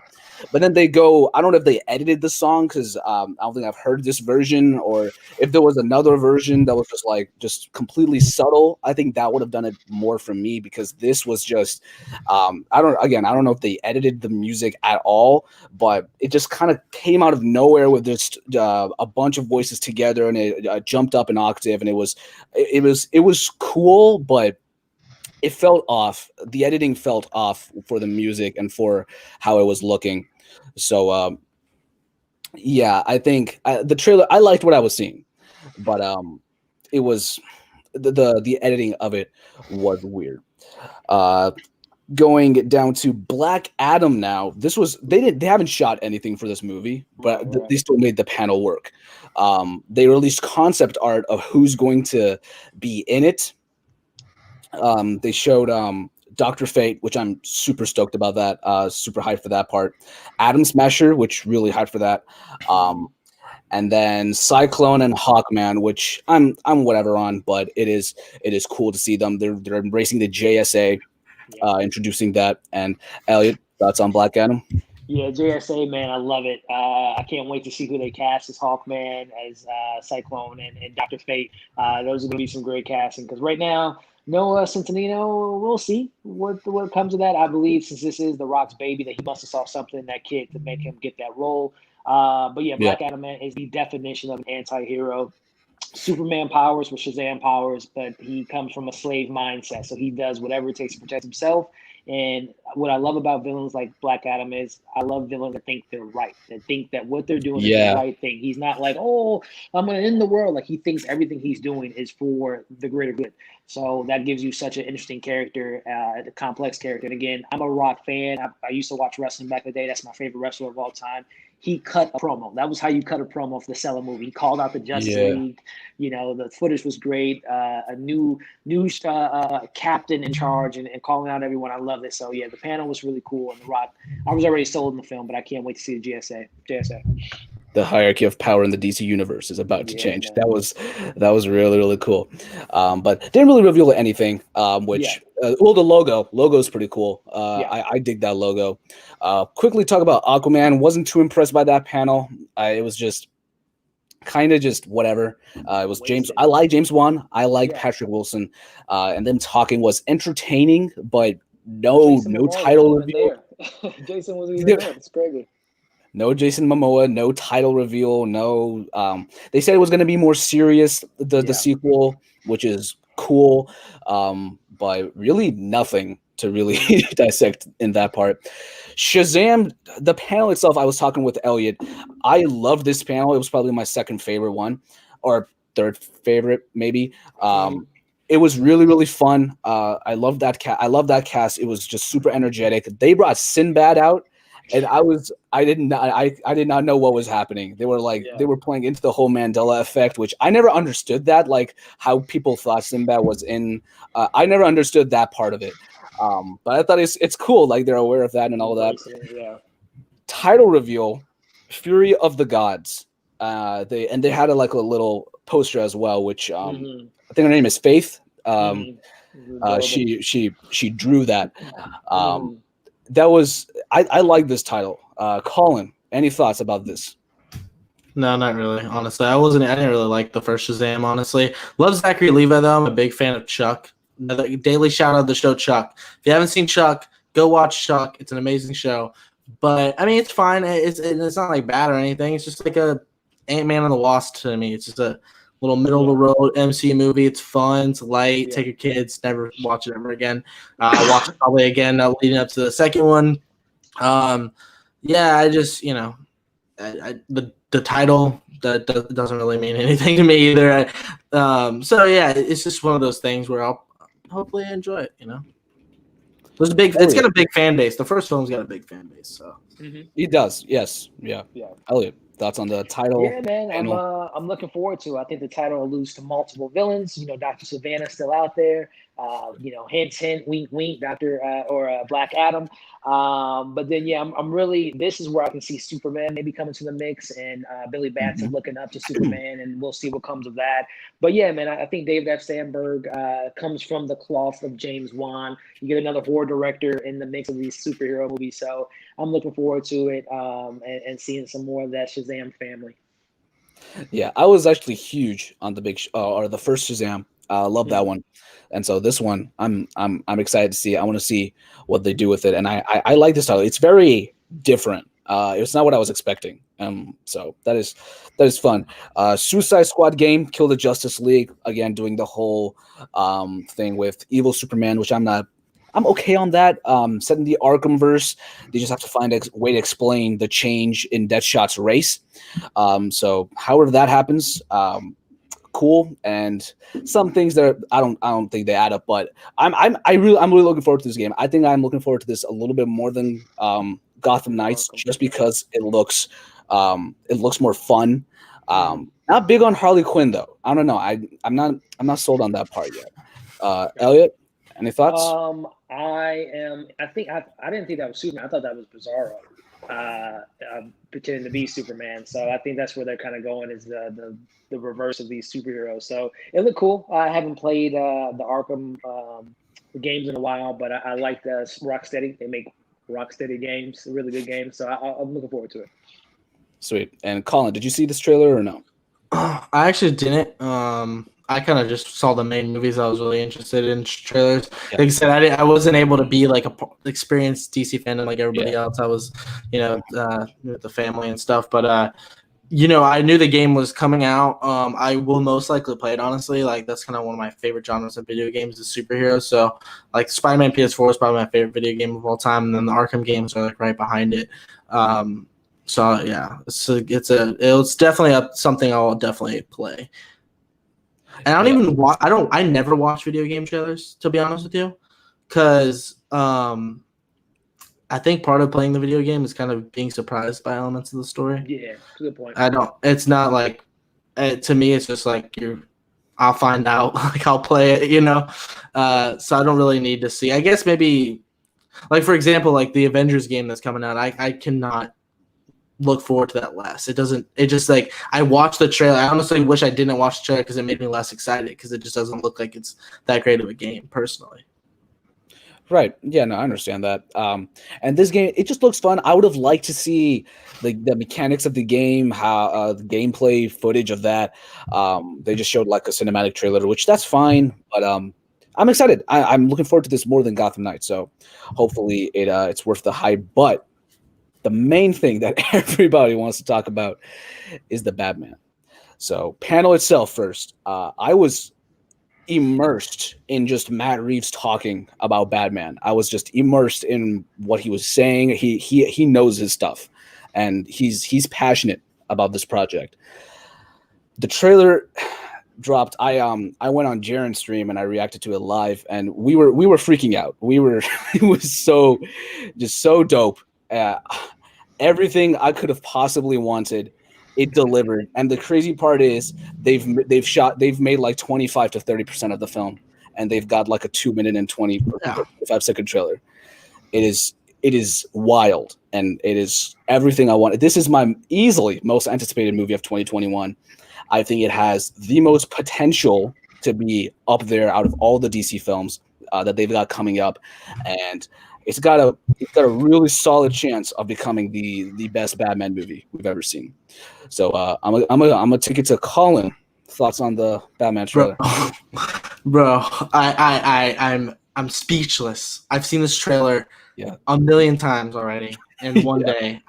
But then they go, I don't know if they edited the song, because I don't think I've heard this version, or if there was another version that was just completely subtle. I think that would have done it more for me, because this was just, I don't know if they edited the music at all, but it just kind of came out of nowhere with just a bunch of voices together, and it jumped up an octave, and it was cool, but it felt off. The editing felt off for the music and for how it was looking. So, yeah, I think the trailer, I liked what I was seeing, but it was the editing of it was weird. Going down to Black Adam now. They haven't shot anything for this movie, but they still made the panel work. They released concept art of who's going to be in it. They showed Dr. Fate, which I'm super stoked about that. Super hyped for that part. Atom Smasher, which really hyped for that. And then Cyclone and Hawkman, which I'm whatever on, but it is cool to see them. They're embracing the JSA, introducing that. And Elliot, thoughts on Black Adam? Yeah, JSA, man, I love it. I can't wait to see who they cast as Hawkman, as Cyclone, and Dr. Fate. Those are going to be some great casting, because right now, Noah Centineo, we'll see what comes of that. I believe, since this is The Rock's baby, that he must have saw something in that kid to make him get that role. But yeah, Black Adam, man, is the definition of an anti-hero. Superman powers with Shazam powers, but he comes from a slave mindset. So he does whatever it takes to protect himself. And what I love about villains like Black Adam is I love villains that think they're right, that think that what they're doing is the right thing. He's not like, oh, I'm going to end the world. Like, he thinks everything he's doing is for the greater good. So that gives you such an interesting character, a complex character. And again, I'm a Rock fan. I used to watch wrestling back in the day. That's my favorite wrestler of all time. He cut a promo. That was how you cut a promo for the Sella movie. He called out the Justice League. You know, the footage was great. A new captain in charge and calling out everyone. I love it. So yeah, the panel was really cool. And The Rock, I was already sold in the film, but I can't wait to see the JSA. The hierarchy of power in the DC universe is about to change. Man. That was really cool. But didn't really reveal anything. The logo is pretty cool. I dig that logo. Quickly talk about Aquaman. Wasn't too impressed by that panel. It was just kind of just whatever. It was James. I like James Wan. I like Patrick Wilson. And them talking was entertaining, but no title reveal. Jason wasn't even there. It's crazy. No Jason Momoa, no title reveal, no. They said it was going to be more serious, the sequel, which is cool, but really nothing to really dissect in that part. Shazam, the panel itself, I was talking with Elliot. I love this panel. It was probably my second favorite one, or third favorite, maybe. It was really fun. I love that cast. It was just super energetic. They brought Sinbad out. And I did not know what was happening. They were they were playing into the whole Mandela effect, which I never understood that, like how people thought Sinbad was in. I never understood that part of it. But I thought it's cool. Like, they're aware of that and all that. Yeah. Title reveal, Fury of the Gods. They had a little poster as well, which I think her name is Faith. She drew that. That was I like this title. Colin, any thoughts about this? No, not really. Honestly, I didn't really like the first Shazam. Honestly, love Zachary Levi though. I'm a big fan of Chuck. Another daily shout out to the show Chuck. If you haven't seen Chuck, go watch Chuck. It's an amazing show. But I mean, it's fine. It's not like bad or anything. It's just like a Ant-Man and the Wasp to me. It's just a little middle of the road MCU movie. It's fun. It's light. Take your kids. Never watch it ever again. I'll watch it probably again leading up to the second one. Yeah, I just the title that doesn't really mean anything to me either. So yeah, it's just one of those things where I'll hopefully enjoy it. It's got a big fan base. The first film's got a big fan base, so It does. Yes. Yeah. Elliot, thoughts on the title? Yeah, man, I'm looking forward to it. I think the title alludes to multiple villains. Dr. Savannah's still out there. Hint, hint, wink, wink, Black Adam. But then, yeah, I'm really, this is where I can see Superman maybe coming to the mix, and Billy Batts is looking up to Superman, and we'll see what comes of that. But yeah, man, I think David F. Sandberg comes from the cloth of James Wan. You get another horror director in the mix of these superhero movies, so I'm looking forward to it and seeing some more of that Shazam family. Yeah, I was actually huge on the the first Shazam. Love that one. And so this one, I'm excited to see. I want to see what they do with it, and I like this title. It's very different. It's not what I was expecting. So that is fun. Suicide Squad game, Kill the Justice League, again doing the whole thing with evil Superman, which I'm okay on that. Set in the Arkhamverse, they just have to find a way to explain the change in Deathshot's race. So however that happens, cool, and some things that I don't think they add up, but I'm really looking forward to this game. I think I'm looking forward to this a little bit more than Gotham Knights, just because it looks more fun. Not big on Harley Quinn though. I don't know. I'm not sold on that part yet. Elliot, any thoughts? I didn't think that was Superman. I thought that was Bizarro pretending to be Superman. So I think that's where they're kind of going, is the reverse of these superheroes. So it looked cool. I haven't played the Arkham games in a while, but I like the Rocksteady. They make Rocksteady games, really good games. So I'm looking forward to it. Sweet. And Colin, did you see this trailer or no? I actually didn't. I kind of just saw the main movies. I was really interested in trailers. Yeah. Like I said, I wasn't able to be like experience DC fandom like everybody else. I was, with the family and stuff. But I knew the game was coming out. I will most likely play it, honestly. Like, that's kind of one of my favorite genres of video games is superheroes. So like Spider-Man PS4 is probably my favorite video game of all time, and then the Arkham games are like right behind it. So yeah, it's definitely something I'll definitely play. And I never watch video game trailers, to be honest with you, because I think part of playing the video game is kind of being surprised by elements of the story. Yeah, good point. It's not like, to me, it's just like I'll find out, like I'll play it, so I don't really need to see. I guess maybe, like for example, like the Avengers game that's coming out, I cannot look forward to that less. I watched the trailer. I honestly wish I didn't watch the trailer because it made me less excited, because it just doesn't look like it's that great of a game personally. Right. Yeah, no, I understand that. And this game, it just looks fun. I would have liked to see the mechanics of the game, how the gameplay footage of that. They just showed like a cinematic trailer, which that's fine, but I'm excited. I'm looking forward to this more than Gotham Knights, so hopefully it's worth the hype. But the main thing that everybody wants to talk about is the Batman. So panel itself first. I was immersed in just Matt Reeves talking about Batman. I was just immersed in what he was saying. He knows his stuff, and he's passionate about this project. The trailer dropped. I went on Jaren's stream and I reacted to it live, and we were freaking out. It was so dope. Everything I could have possibly wanted, it delivered. And the crazy part is they've made like 25 to 30% of the film, and they've got like a 2 minute and 25-second trailer. It is wild, and it is everything I wanted. This is my easily most anticipated movie of 2021. I think it has the most potential to be up there out of all the DC films that they've got coming up, and it's got a really solid chance of becoming the best Batman movie we've ever seen. So I'm gonna take it to Colin. Thoughts on the Batman trailer? Bro, I'm speechless. I've seen this trailer a million times already in one day.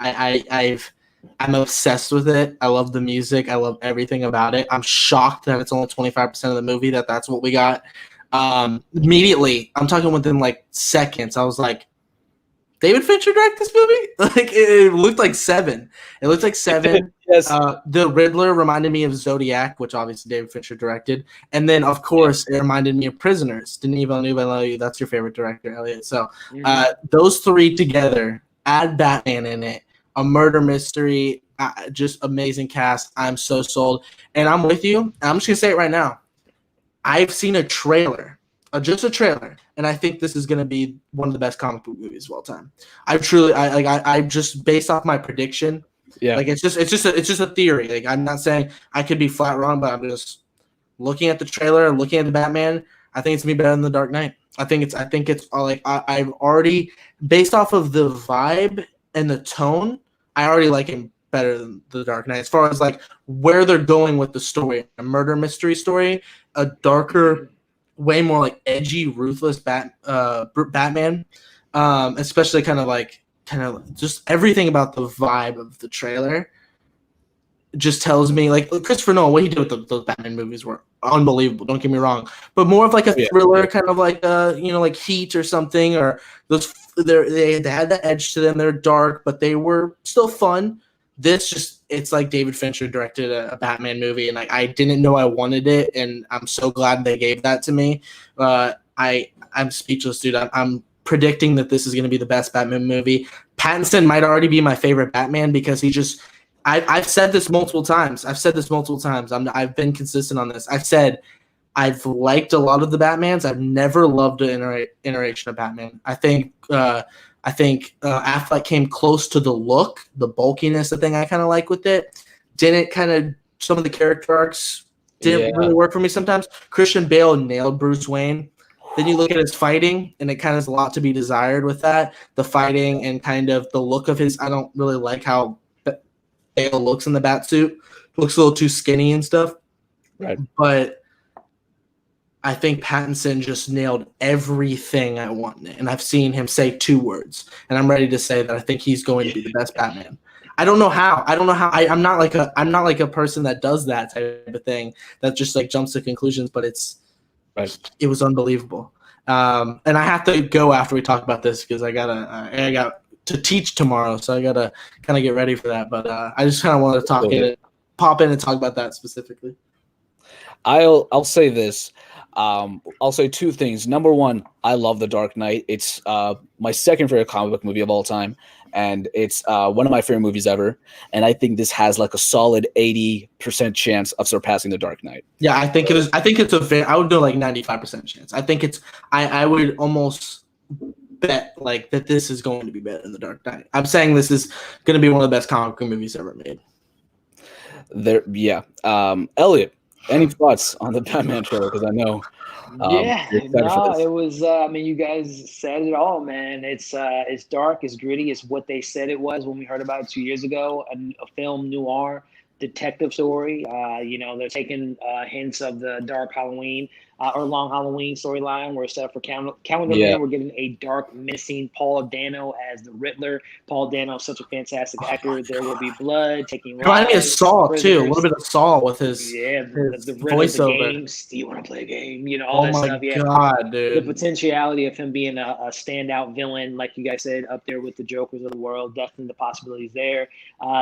I'm obsessed with it. I love the music. I love everything about it. I'm shocked that it's only 25% of the movie. That's what we got. Immediately, I'm talking within like seconds. I was like, David Fincher direct this movie? Like it looked like Seven. It looked like Seven. Yes. The Riddler reminded me of Zodiac, which obviously David Fincher directed, and then of course it reminded me of Prisoners. Denis Villeneuve, I love you. That's your favorite director, Elliot. So those three together, add Batman in it, a murder mystery, just amazing cast. I'm so sold, and I'm with you. I'm just gonna say it right now. I've seen a trailer, just a trailer, and I think this is going to be one of the best comic book movies of all time. I just based off my prediction. Yeah, like it's just a theory. Like I'm not saying I could be flat wrong, but I'm just looking at the trailer and looking at the Batman. I think it's gonna be better than the Dark Knight. I think it's like I've already based off of the vibe and the tone. I already like him better than the Dark Knight as far as like where they're going with the story. A murder mystery story, a darker, way more like edgy, ruthless Batman, especially kind of just everything about the vibe of the trailer just tells me like Christopher Nolan, what he did with those Batman movies were unbelievable. Don't get me wrong, but more of like a thriller, kind of like like Heat or something, or those they had that edge to them. They're dark, but they were still fun. It's like David Fincher directed a Batman movie, and I didn't know I wanted it, and I'm so glad they gave that to me. I'm speechless, dude. I'm predicting that this is going to be the best Batman movie. Pattinson might already be my favorite Batman because I've said this multiple times. I've been consistent on this. I've said I've liked a lot of the Batmans. I've never loved an iteration of Batman. I think Affleck came close to the look, the bulkiness, the thing I kind of like with it. Some of the character arcs didn't really work for me sometimes. Christian Bale nailed Bruce Wayne. Then you look at his fighting, and it kind of has a lot to be desired with that. The fighting and kind of the look of his, I don't really like how Bale looks in the Batsuit. Looks a little too skinny and stuff. Right. But I think Pattinson just nailed everything I want, and I've seen him say 2 words, and I'm ready to say that I think he's going to be the best Batman. I don't know how. I'm not like a person that does that type of thing that just like jumps to conclusions, but it was unbelievable. And I have to go after we talk about this because I got to teach tomorrow, so I gotta kind of get ready for that. But I just kind of wanted to pop in and talk about that specifically. I'll say this. I'll say 2 things. Number 1, I love The Dark Knight. It's my second favorite comic book movie of all time, and it's one of my favorite movies ever. And I think this has like a solid 80% chance of surpassing The Dark Knight. Yeah, I think it is. I think it's I would do like 95% chance. I think it's. I would almost bet like that this is going to be better than The Dark Knight. I'm saying this is going to be one of the best comic book movies ever made. Elliot, any thoughts on the Batman trailer? Because I know. It was. I mean, you guys said it all, man. It's dark, it's gritty, it's what they said it was when we heard about it 2 years ago. A film noir detective story. They're taking hints of the Dark Halloween or Long Halloween storyline. We're set for Calendar Man. We're getting a dark, menacing Paul Dano as the Riddler. Paul Dano is such a fantastic actor. There will be blood taking. Reminded me of Saw too. A little bit of Saw with his the voiceover. Games. Do you want to play a game? All that stuff. Oh my god, dude! The potentiality of him being a standout villain, like you guys said, up there with the Jokers of the world. Definitely the possibilities there.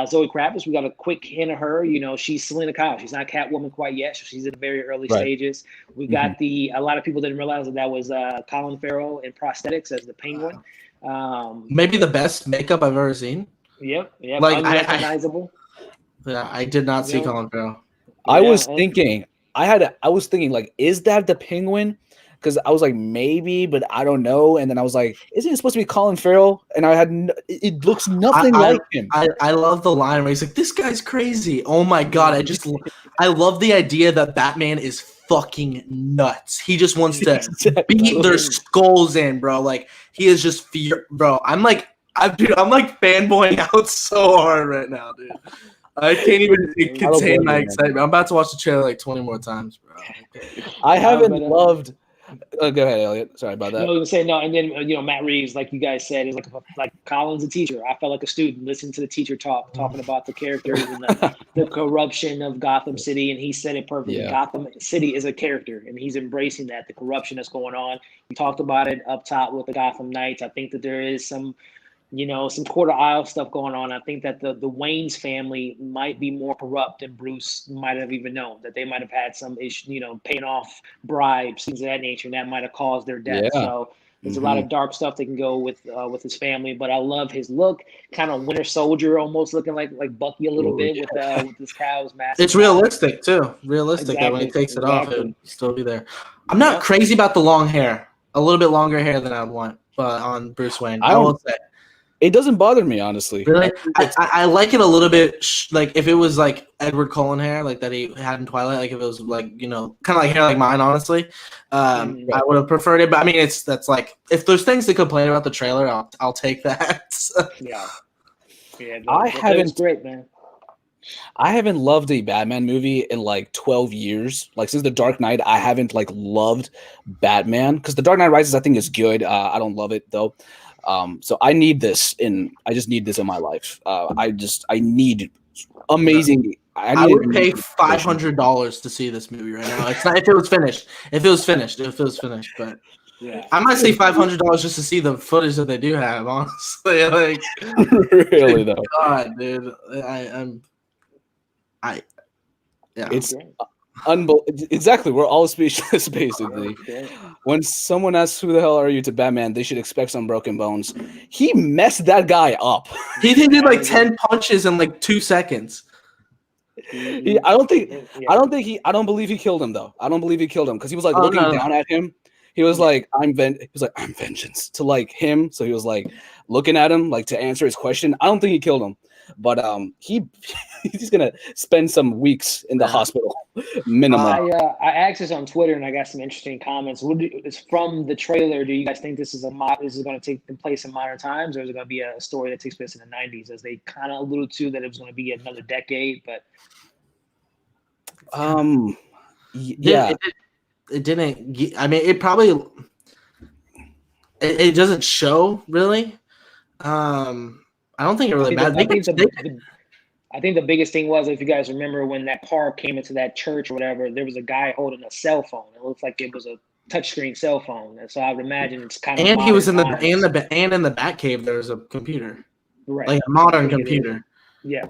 Zoe Kravitz, we got a quick hint of her. She's Selena Kyle. She's not Catwoman quite yet. So she's in the very early stages. We got a lot of people didn't realize that was Colin Farrell in Prosthetics as the Penguin. Maybe the best makeup I've ever seen. Yep. Like unrecognizable. I did not see Colin Farrell. I was thinking, like, is that the Penguin? Because I was like, maybe, but I don't know. And then I was like, isn't it supposed to be Colin Farrell? And it looks nothing like him. I love the line where he's like, this guy's crazy. Oh my God. I love the idea that Batman is fucking nuts. He just wants to beat their skulls in, bro. Like he is just bro. I'm like fanboying out so hard right now, dude. I can't even contain my excitement. I'm about to watch the trailer like 20 more times, bro. I haven't loved. Go ahead, Elliot. Sorry about that. No, I was gonna say no, and then Matt Reeves, like you guys said, is like Colin's a teacher. I felt like a student listening to the teacher talking about the characters and the corruption of Gotham City, and he said it perfectly. Yeah. Gotham City is a character, and he's embracing that, the corruption that's going on. We talked about it up top with the Gotham Knights. I think that there is some quarter aisle stuff going on. I think that the Wayne's family might be more corrupt than Bruce might have even known, that they might have had some issue, paying off bribes, things of that nature, and that might have caused their death. Yeah. So there's a lot of dark stuff that can go with his family, but I love his look, kind of Winter Soldier, almost looking like Bucky a little bit with this cow's mask. It's realistic too. Realistic exactly. That when he takes it off, it would still be there. I'm not crazy about the long hair. A little bit longer hair than I would want, but on Bruce Wayne, I will say. It doesn't bother me, honestly. Really? I like it a little bit, like if it was like Edward Cullen hair, like that he had in Twilight, like if it was like, kind of like hair like mine, honestly. I would have preferred it, but I mean, that's like, if there's things to complain about the trailer, I'll take that. Yeah. Haven't great, man. I haven't loved a Batman movie in like 12 years. Like since The Dark Knight, I haven't like loved Batman, because The Dark Knight Rises I think is good. I don't love it though. So I need this I just need this in my life. I need amazing. I would pay $500 to see this movie right now. It's not if it was finished. But yeah, I might say $500 just to see the footage that they do have. Honestly, like really though. God, dude, It's exactly. We're all speechless, basically. When someone asks who the hell are you to Batman, they should expect some broken bones. He messed that guy up. He did like 10 punches in like 2 seconds. I don't believe he killed him though. I don't believe he killed him because he was like looking down at him. He was like, I'm vengeance to like him. So he was like looking at him like to answer his question. I don't think he killed him. But he's gonna spend some weeks in the hospital, minimum. I asked this on Twitter and I got some interesting comments. It's from the trailer. Do you guys think this is going to take place in modern times, or is it going to be a story that takes place in the 90s, as they kind of alluded to that it was going to be another decade? But yeah, it didn't. I mean, it probably it doesn't show really. I don't think it really matters. I think the biggest thing was, if you guys remember, when that car came into that church or whatever, there was a guy holding a cell phone. It looked like it was a touchscreen cell phone, and so I would imagine it's kind of. And he was in the Batcave. There was a computer, right? Like a modern computer. Yeah.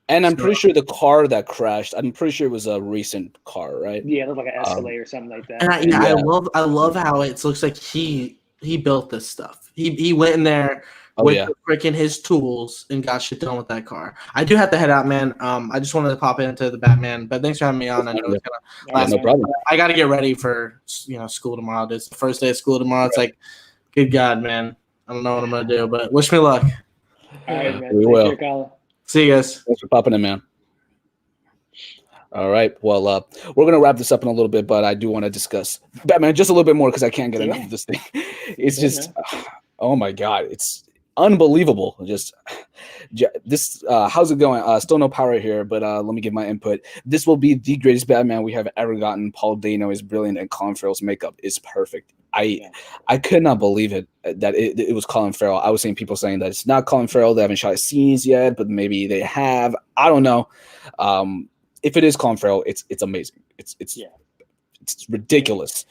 And I'm pretty sure the car that crashed, I'm pretty sure it was a recent car, right? Yeah, it looked like an Escalade or something like that. And I love how it looks like he built this stuff. He went in there. Freaking his tools and got shit done with that car. I do have to head out, man. I just wanted to pop into the Batman, but thanks for having me on. I know it's gonna last. No problem. I got to get ready for school tomorrow. It's the first day of school tomorrow. It's like, good God, man. I don't know what I'm gonna do, but wish me luck. All right, man. We will. Colin. See you guys. Thanks for popping in, man. All right. Well, we're gonna wrap this up in a little bit, but I do want to discuss Batman just a little bit more because I can't get enough of this thing. It's just, oh my God, it's unbelievable. Just this. How's it going? Still no power here, but let me give my input. This will be the greatest Batman we have ever gotten. Paul Dano is brilliant, and Colin Farrell's makeup is perfect. I could not believe it that it was Colin Farrell. I was seeing people saying that it's not Colin Farrell. They haven't shot scenes yet, but maybe they have. I don't know. If it is Colin Farrell, it's amazing. It's ridiculous.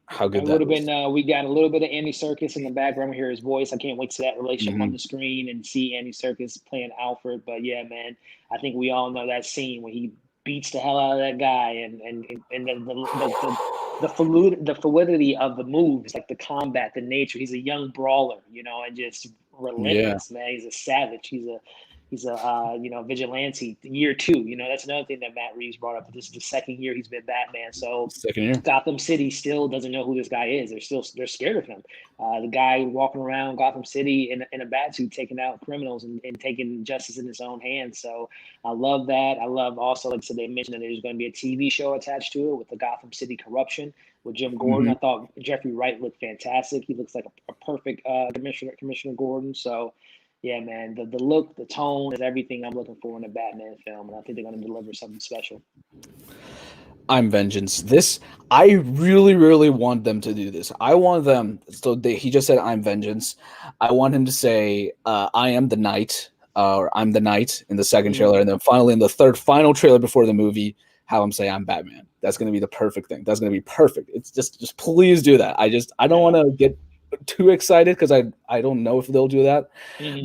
How good that would have been. We got a little bit of Andy Serkis in the background. We hear his voice. I can't wait to see that relationship on the screen and see Andy Serkis playing Alfred. But yeah, man, I think we all know that scene when he beats the hell out of that guy, and the fluidity of the moves, like the combat, the nature. He's a young brawler, and just relentless, man. He's a savage. He's a vigilante. Year 2, that's another thing that Matt Reeves brought up. This is the second year he's been Batman. So second year. Gotham City still doesn't know who this guy is. They're scared of him. The guy walking around Gotham City in a bat suit, taking out criminals and taking justice in his own hands. So I love that. I love also, like I said, they mentioned that there's going to be a TV show attached to it with the Gotham City corruption with Jim Gordon. I thought Jeffrey Wright looked fantastic. He looks like a perfect Commissioner Gordon. So yeah, man, the look, the tone is everything I'm looking for in a Batman film, and I think they're going to deliver something special. I'm Vengeance. I really, really want them to do this. I want them. So he just said, "I'm Vengeance." I want him to say, "I am the Knight," or "I'm the Knight" in the second trailer, and then finally in the third final trailer before the movie, have him say, "I'm Batman." That's going to be the perfect thing. That's going to be perfect. It's just please do that. I don't want to get too excited because I don't know if they'll do that,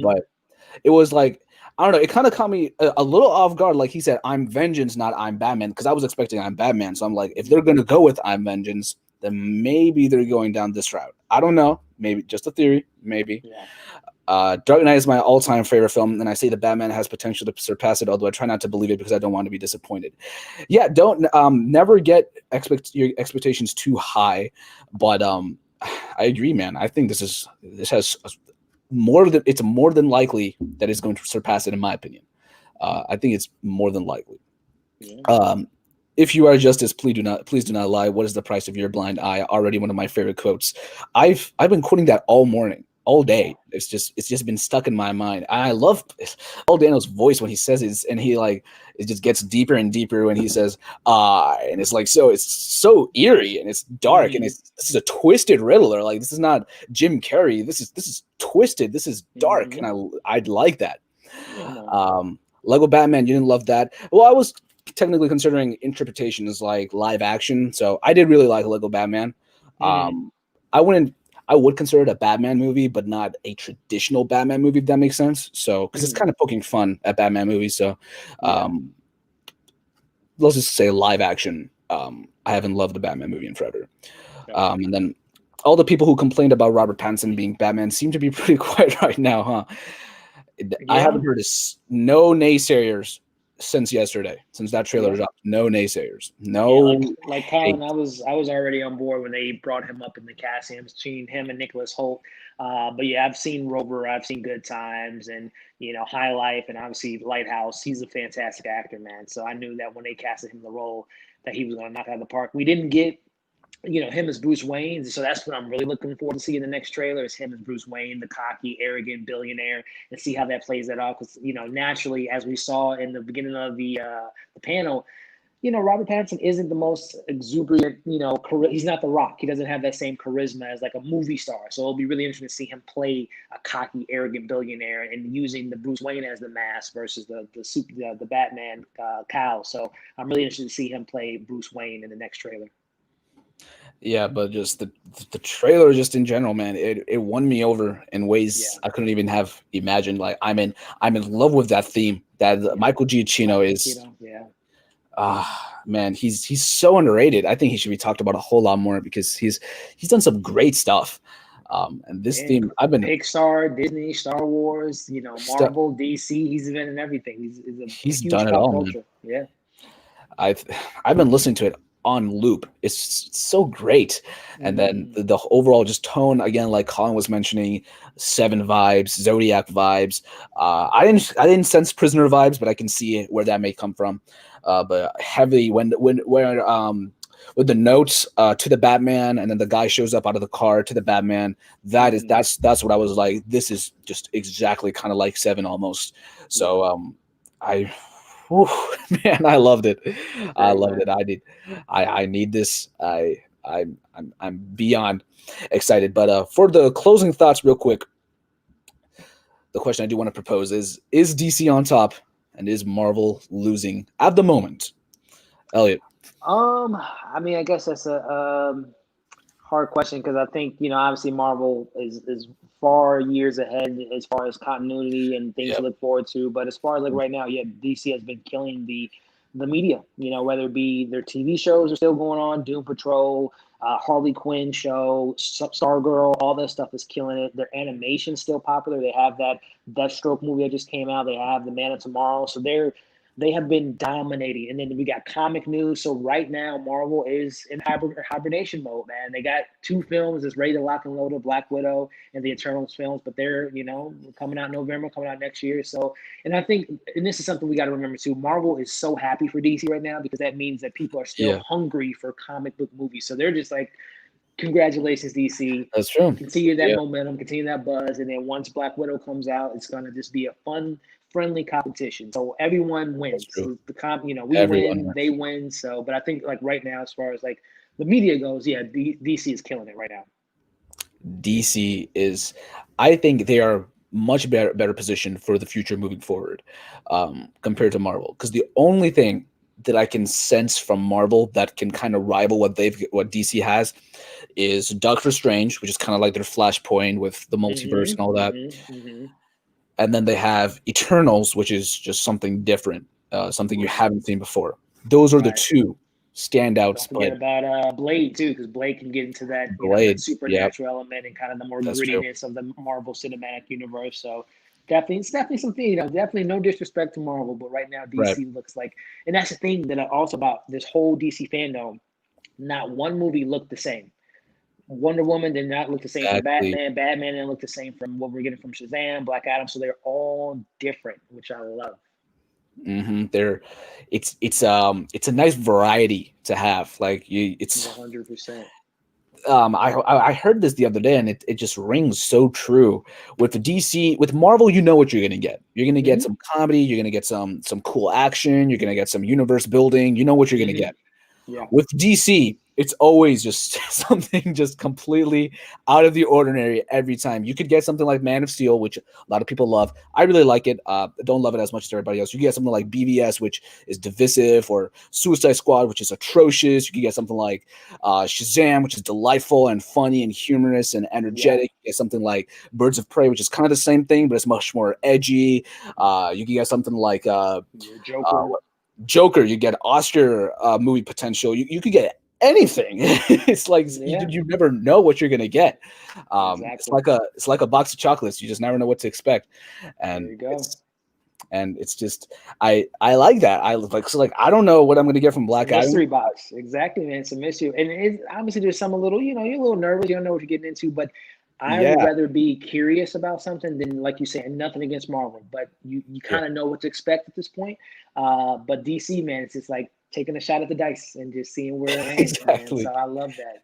but it was like, I don't know, it kind of caught me a little off guard. Like he said, "I'm Vengeance," not "I'm Batman," because I was expecting "I'm Batman." So I'm like, if they're gonna go with "I'm Vengeance," then maybe they're going down this route. I don't know, maybe just a theory, maybe. Dark Knight is my all-time favorite film, and I say the Batman has potential to surpass it, although I try not to believe it because I don't want to be disappointed. Yeah, don't never get your expectations too high, but I agree, man. I think this has it's more than likely that it's going to surpass it, in my opinion. I think it's more than likely. If you are justice, please do not lie. What is the price of your blind eye? Already one of my favorite quotes. I've been quoting that all morning, all day. It's just been stuck in my mind. I love Paul Dano's voice when he says it, and he it just gets deeper and deeper when he says and it's like it's so eerie and it's dark and this is a twisted Riddler. Like, this is not Jim Carrey. This is twisted. This is dark, and I'd like that. Lego Batman, you didn't love that. Well, I was technically considering interpretation as like live action, so I did really like Lego Batman. I would consider it a Batman movie, but not a traditional Batman movie, if that makes sense. So, because it's kind of poking fun at Batman movies. So, let's just say live action. I haven't loved the Batman movie in forever. And then all the people who complained about Robert Pattinson being Batman seem to be pretty quiet right now, huh? I haven't heard no naysayers since yesterday, since that trailer dropped. No naysayers. No, like Colin, I was already on board when they brought him up in the casting. I've seen him and Nicholas Hoult. But yeah, I've seen Rover, I've seen Good Times, and High Life, and obviously Lighthouse. He's a fantastic actor, man. So I knew that when they casted him the role, that he was going to knock it out of the park. We didn't get him as Bruce Wayne. So that's what I'm really looking forward to see in the next trailer, is him as Bruce Wayne, the cocky, arrogant billionaire, and see how that plays that out. Because, naturally, as we saw in the beginning of the panel, Robert Pattinson isn't the most exuberant, he's not The Rock. He doesn't have that same charisma as like a movie star. So it'll be really interesting to see him play a cocky, arrogant billionaire and using the Bruce Wayne as the mask versus the Batman cowl. So I'm really interested to see him play Bruce Wayne in the next trailer. Yeah, but just the trailer, just in general, man, it won me over in ways I couldn't even have imagined. Like, I'm in love with that theme that Michael Giacchino is. Man, he's so underrated. I think he should be talked about a whole lot more because he's done some great stuff. And this theme, I've been Pixar, Disney, Star Wars, Marvel, DC. He's been in everything. He's done it all, culture. Man. Yeah, I've been listening to it on loop. It's so great. And then the overall just tone, again, like Colin was mentioning, Seven vibes, Zodiac vibes. I didn't sense Prisoner vibes, but I can see where that may come from. But heavy when with the notes to the Batman, and then the guy shows up out of the car to the Batman. That's what I was like. This is just exactly kind of like Seven almost. So man, I loved it. I loved it. I need this. I'm beyond excited. But for the closing thoughts, real quick, the question I do want to propose is DC on top and is Marvel losing at the moment? Elliot. I mean, I guess that's a hard question because I think obviously Marvel is far years ahead as far as continuity and things to look forward to. But as far as like right now, DC has been killing the media. Whether it be their TV shows are still going on, Doom Patrol, Harley Quinn show, Stargirl, all that stuff is killing it. Their animation's still popular. They have that Deathstroke movie that just came out. They have the Man of Tomorrow. So they have been dominating. And then we got comic news. So right now, Marvel is in hibernation mode, man. They got 2 films that's ready to lock and load, Black Widow and the Eternals films, but they're, coming out in November, coming out next year. So, and I think, and this is something we got to remember too, Marvel is so happy for DC right now because that means that people are still hungry for comic book movies. So they're just like, congratulations, DC. That's true. Continue that momentum, continue that buzz. And then once Black Widow comes out, it's going to just be a fun, friendly competition. So everyone wins. So we win, they win. So, but I think like right now, as far as like the media goes, DC is killing it right now. DC is, I think they are much better positioned for the future moving forward compared to Marvel. Because the only thing that I can sense from Marvel that can kind of rival what DC has is Doctor Strange, which is kind of like their Flashpoint with the multiverse and all that. And then they have Eternals, which is just something different, something you haven't seen before. Those are the 2 standouts. Don't forget about Blade too, because Blade can get into that, that supernatural element and kind of the more grittiness of the Marvel Cinematic Universe. So it's definitely something, definitely no disrespect to Marvel, but right now DC looks like, and that's the thing that also about this whole DC fandom, not one movie looked the same. Wonder Woman did not look the same from Batman. Batman didn't look the same from what we're getting from Shazam, Black Adam. So they're all different, which I love. It's a nice variety to have. Like it's 100%. I heard this the other day, and it just rings so true. With the DC, with Marvel, you know what you're gonna get. You're gonna get some comedy. You're gonna get some cool action. You're gonna get some universe building. You know what you're gonna get. Yeah. With DC, it's always just something just completely out of the ordinary every time. You could get something like Man of Steel, which a lot of people love. I really like it. Don't love it as much as everybody else. You get something like BVS, which is divisive, or Suicide Squad, which is atrocious. You could get something like Shazam, which is delightful and funny and humorous and energetic. You get something like Birds of Prey, which is kind of the same thing, but it's much more edgy. You can get something like Joker. You get Oscar movie potential. You could get anything. It's like you never know what you're gonna get. It's like a box of chocolates. You just never know what to expect. And there you go. It's just I like that. I don't know what I'm gonna get from Black Adam. Mystery box, exactly, man. It's a mystery, and it's obviously there's some you're a little nervous. You don't know what you're getting into, but I would rather be curious about something than, like you said, nothing against Marvel, but you kind of know what to expect at this point. But DC, man, it's just like taking a shot at the dice and just seeing where it ends. Exactly. So I love that.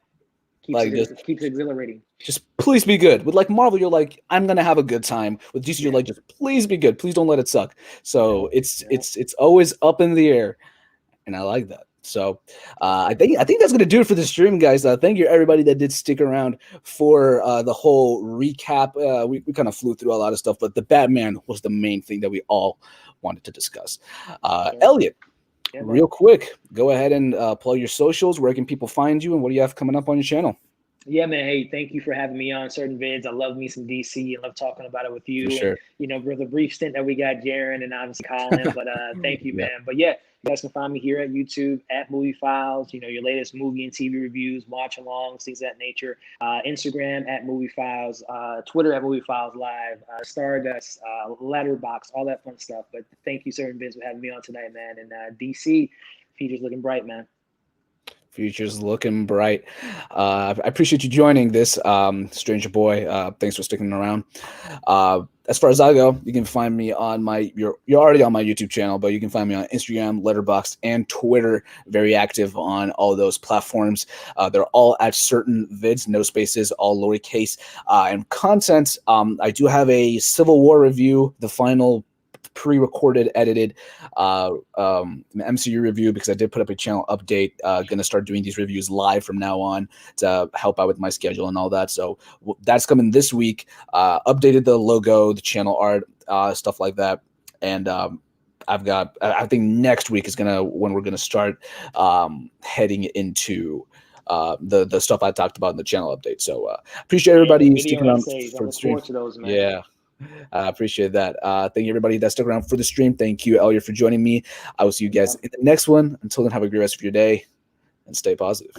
Keeps it exhilarating. Just please be good. With like Marvel, you're like, I'm gonna have a good time. With DC, you're like, just please be good. Please don't let it suck. So it's always up in the air, and I like that. So I think that's gonna do it for the stream, guys. Thank you everybody that did stick around for the whole recap. We kind of flew through a lot of stuff, but the Batman was the main thing that we all wanted to discuss. Elliot, real quick, go ahead and plug your socials. Where can people find you, and what do you have coming up on your channel? Yeah, man. Hey, thank you for having me on certain vids. I love me some DC. I love talking about it with you. For sure. And, for the brief stint that we got Jaren and obviously Colin. But thank you, man. But yeah, you guys can find me here at YouTube at Movie Files. Your latest movie and TV reviews, watch alongs, things of that nature. Instagram at Movie Files, Twitter at Movie Files Live, Stardust, Letterboxd, all that fun stuff. But thank you, certain vids, for having me on tonight, man. And DC, future's looking bright, man. Future's looking bright. I appreciate you joining this, Stranger Boy. Thanks for sticking around. As far as I go, you can find me on you're already on my YouTube channel, but you can find me on Instagram, Letterboxd, and Twitter. Very active on all those platforms. They're all at certain vids, no spaces, all lowercase. And content, I do have a Civil War review, the final pre-recorded, edited MCU review, because I did put up a channel update. Gonna start doing these reviews live from now on to help out with my schedule and all that. So that's coming this week. Updated the logo, the channel art, stuff like that. And I think next week is when we're gonna start heading into the stuff I talked about in the channel update. So appreciate everybody sticking around for the stream. Yeah. I appreciate that. Thank you, everybody that stuck around for the stream. Thank you, Elliot, for joining me. I will see you guys in the next one. Until then, have a great rest of your day and stay positive.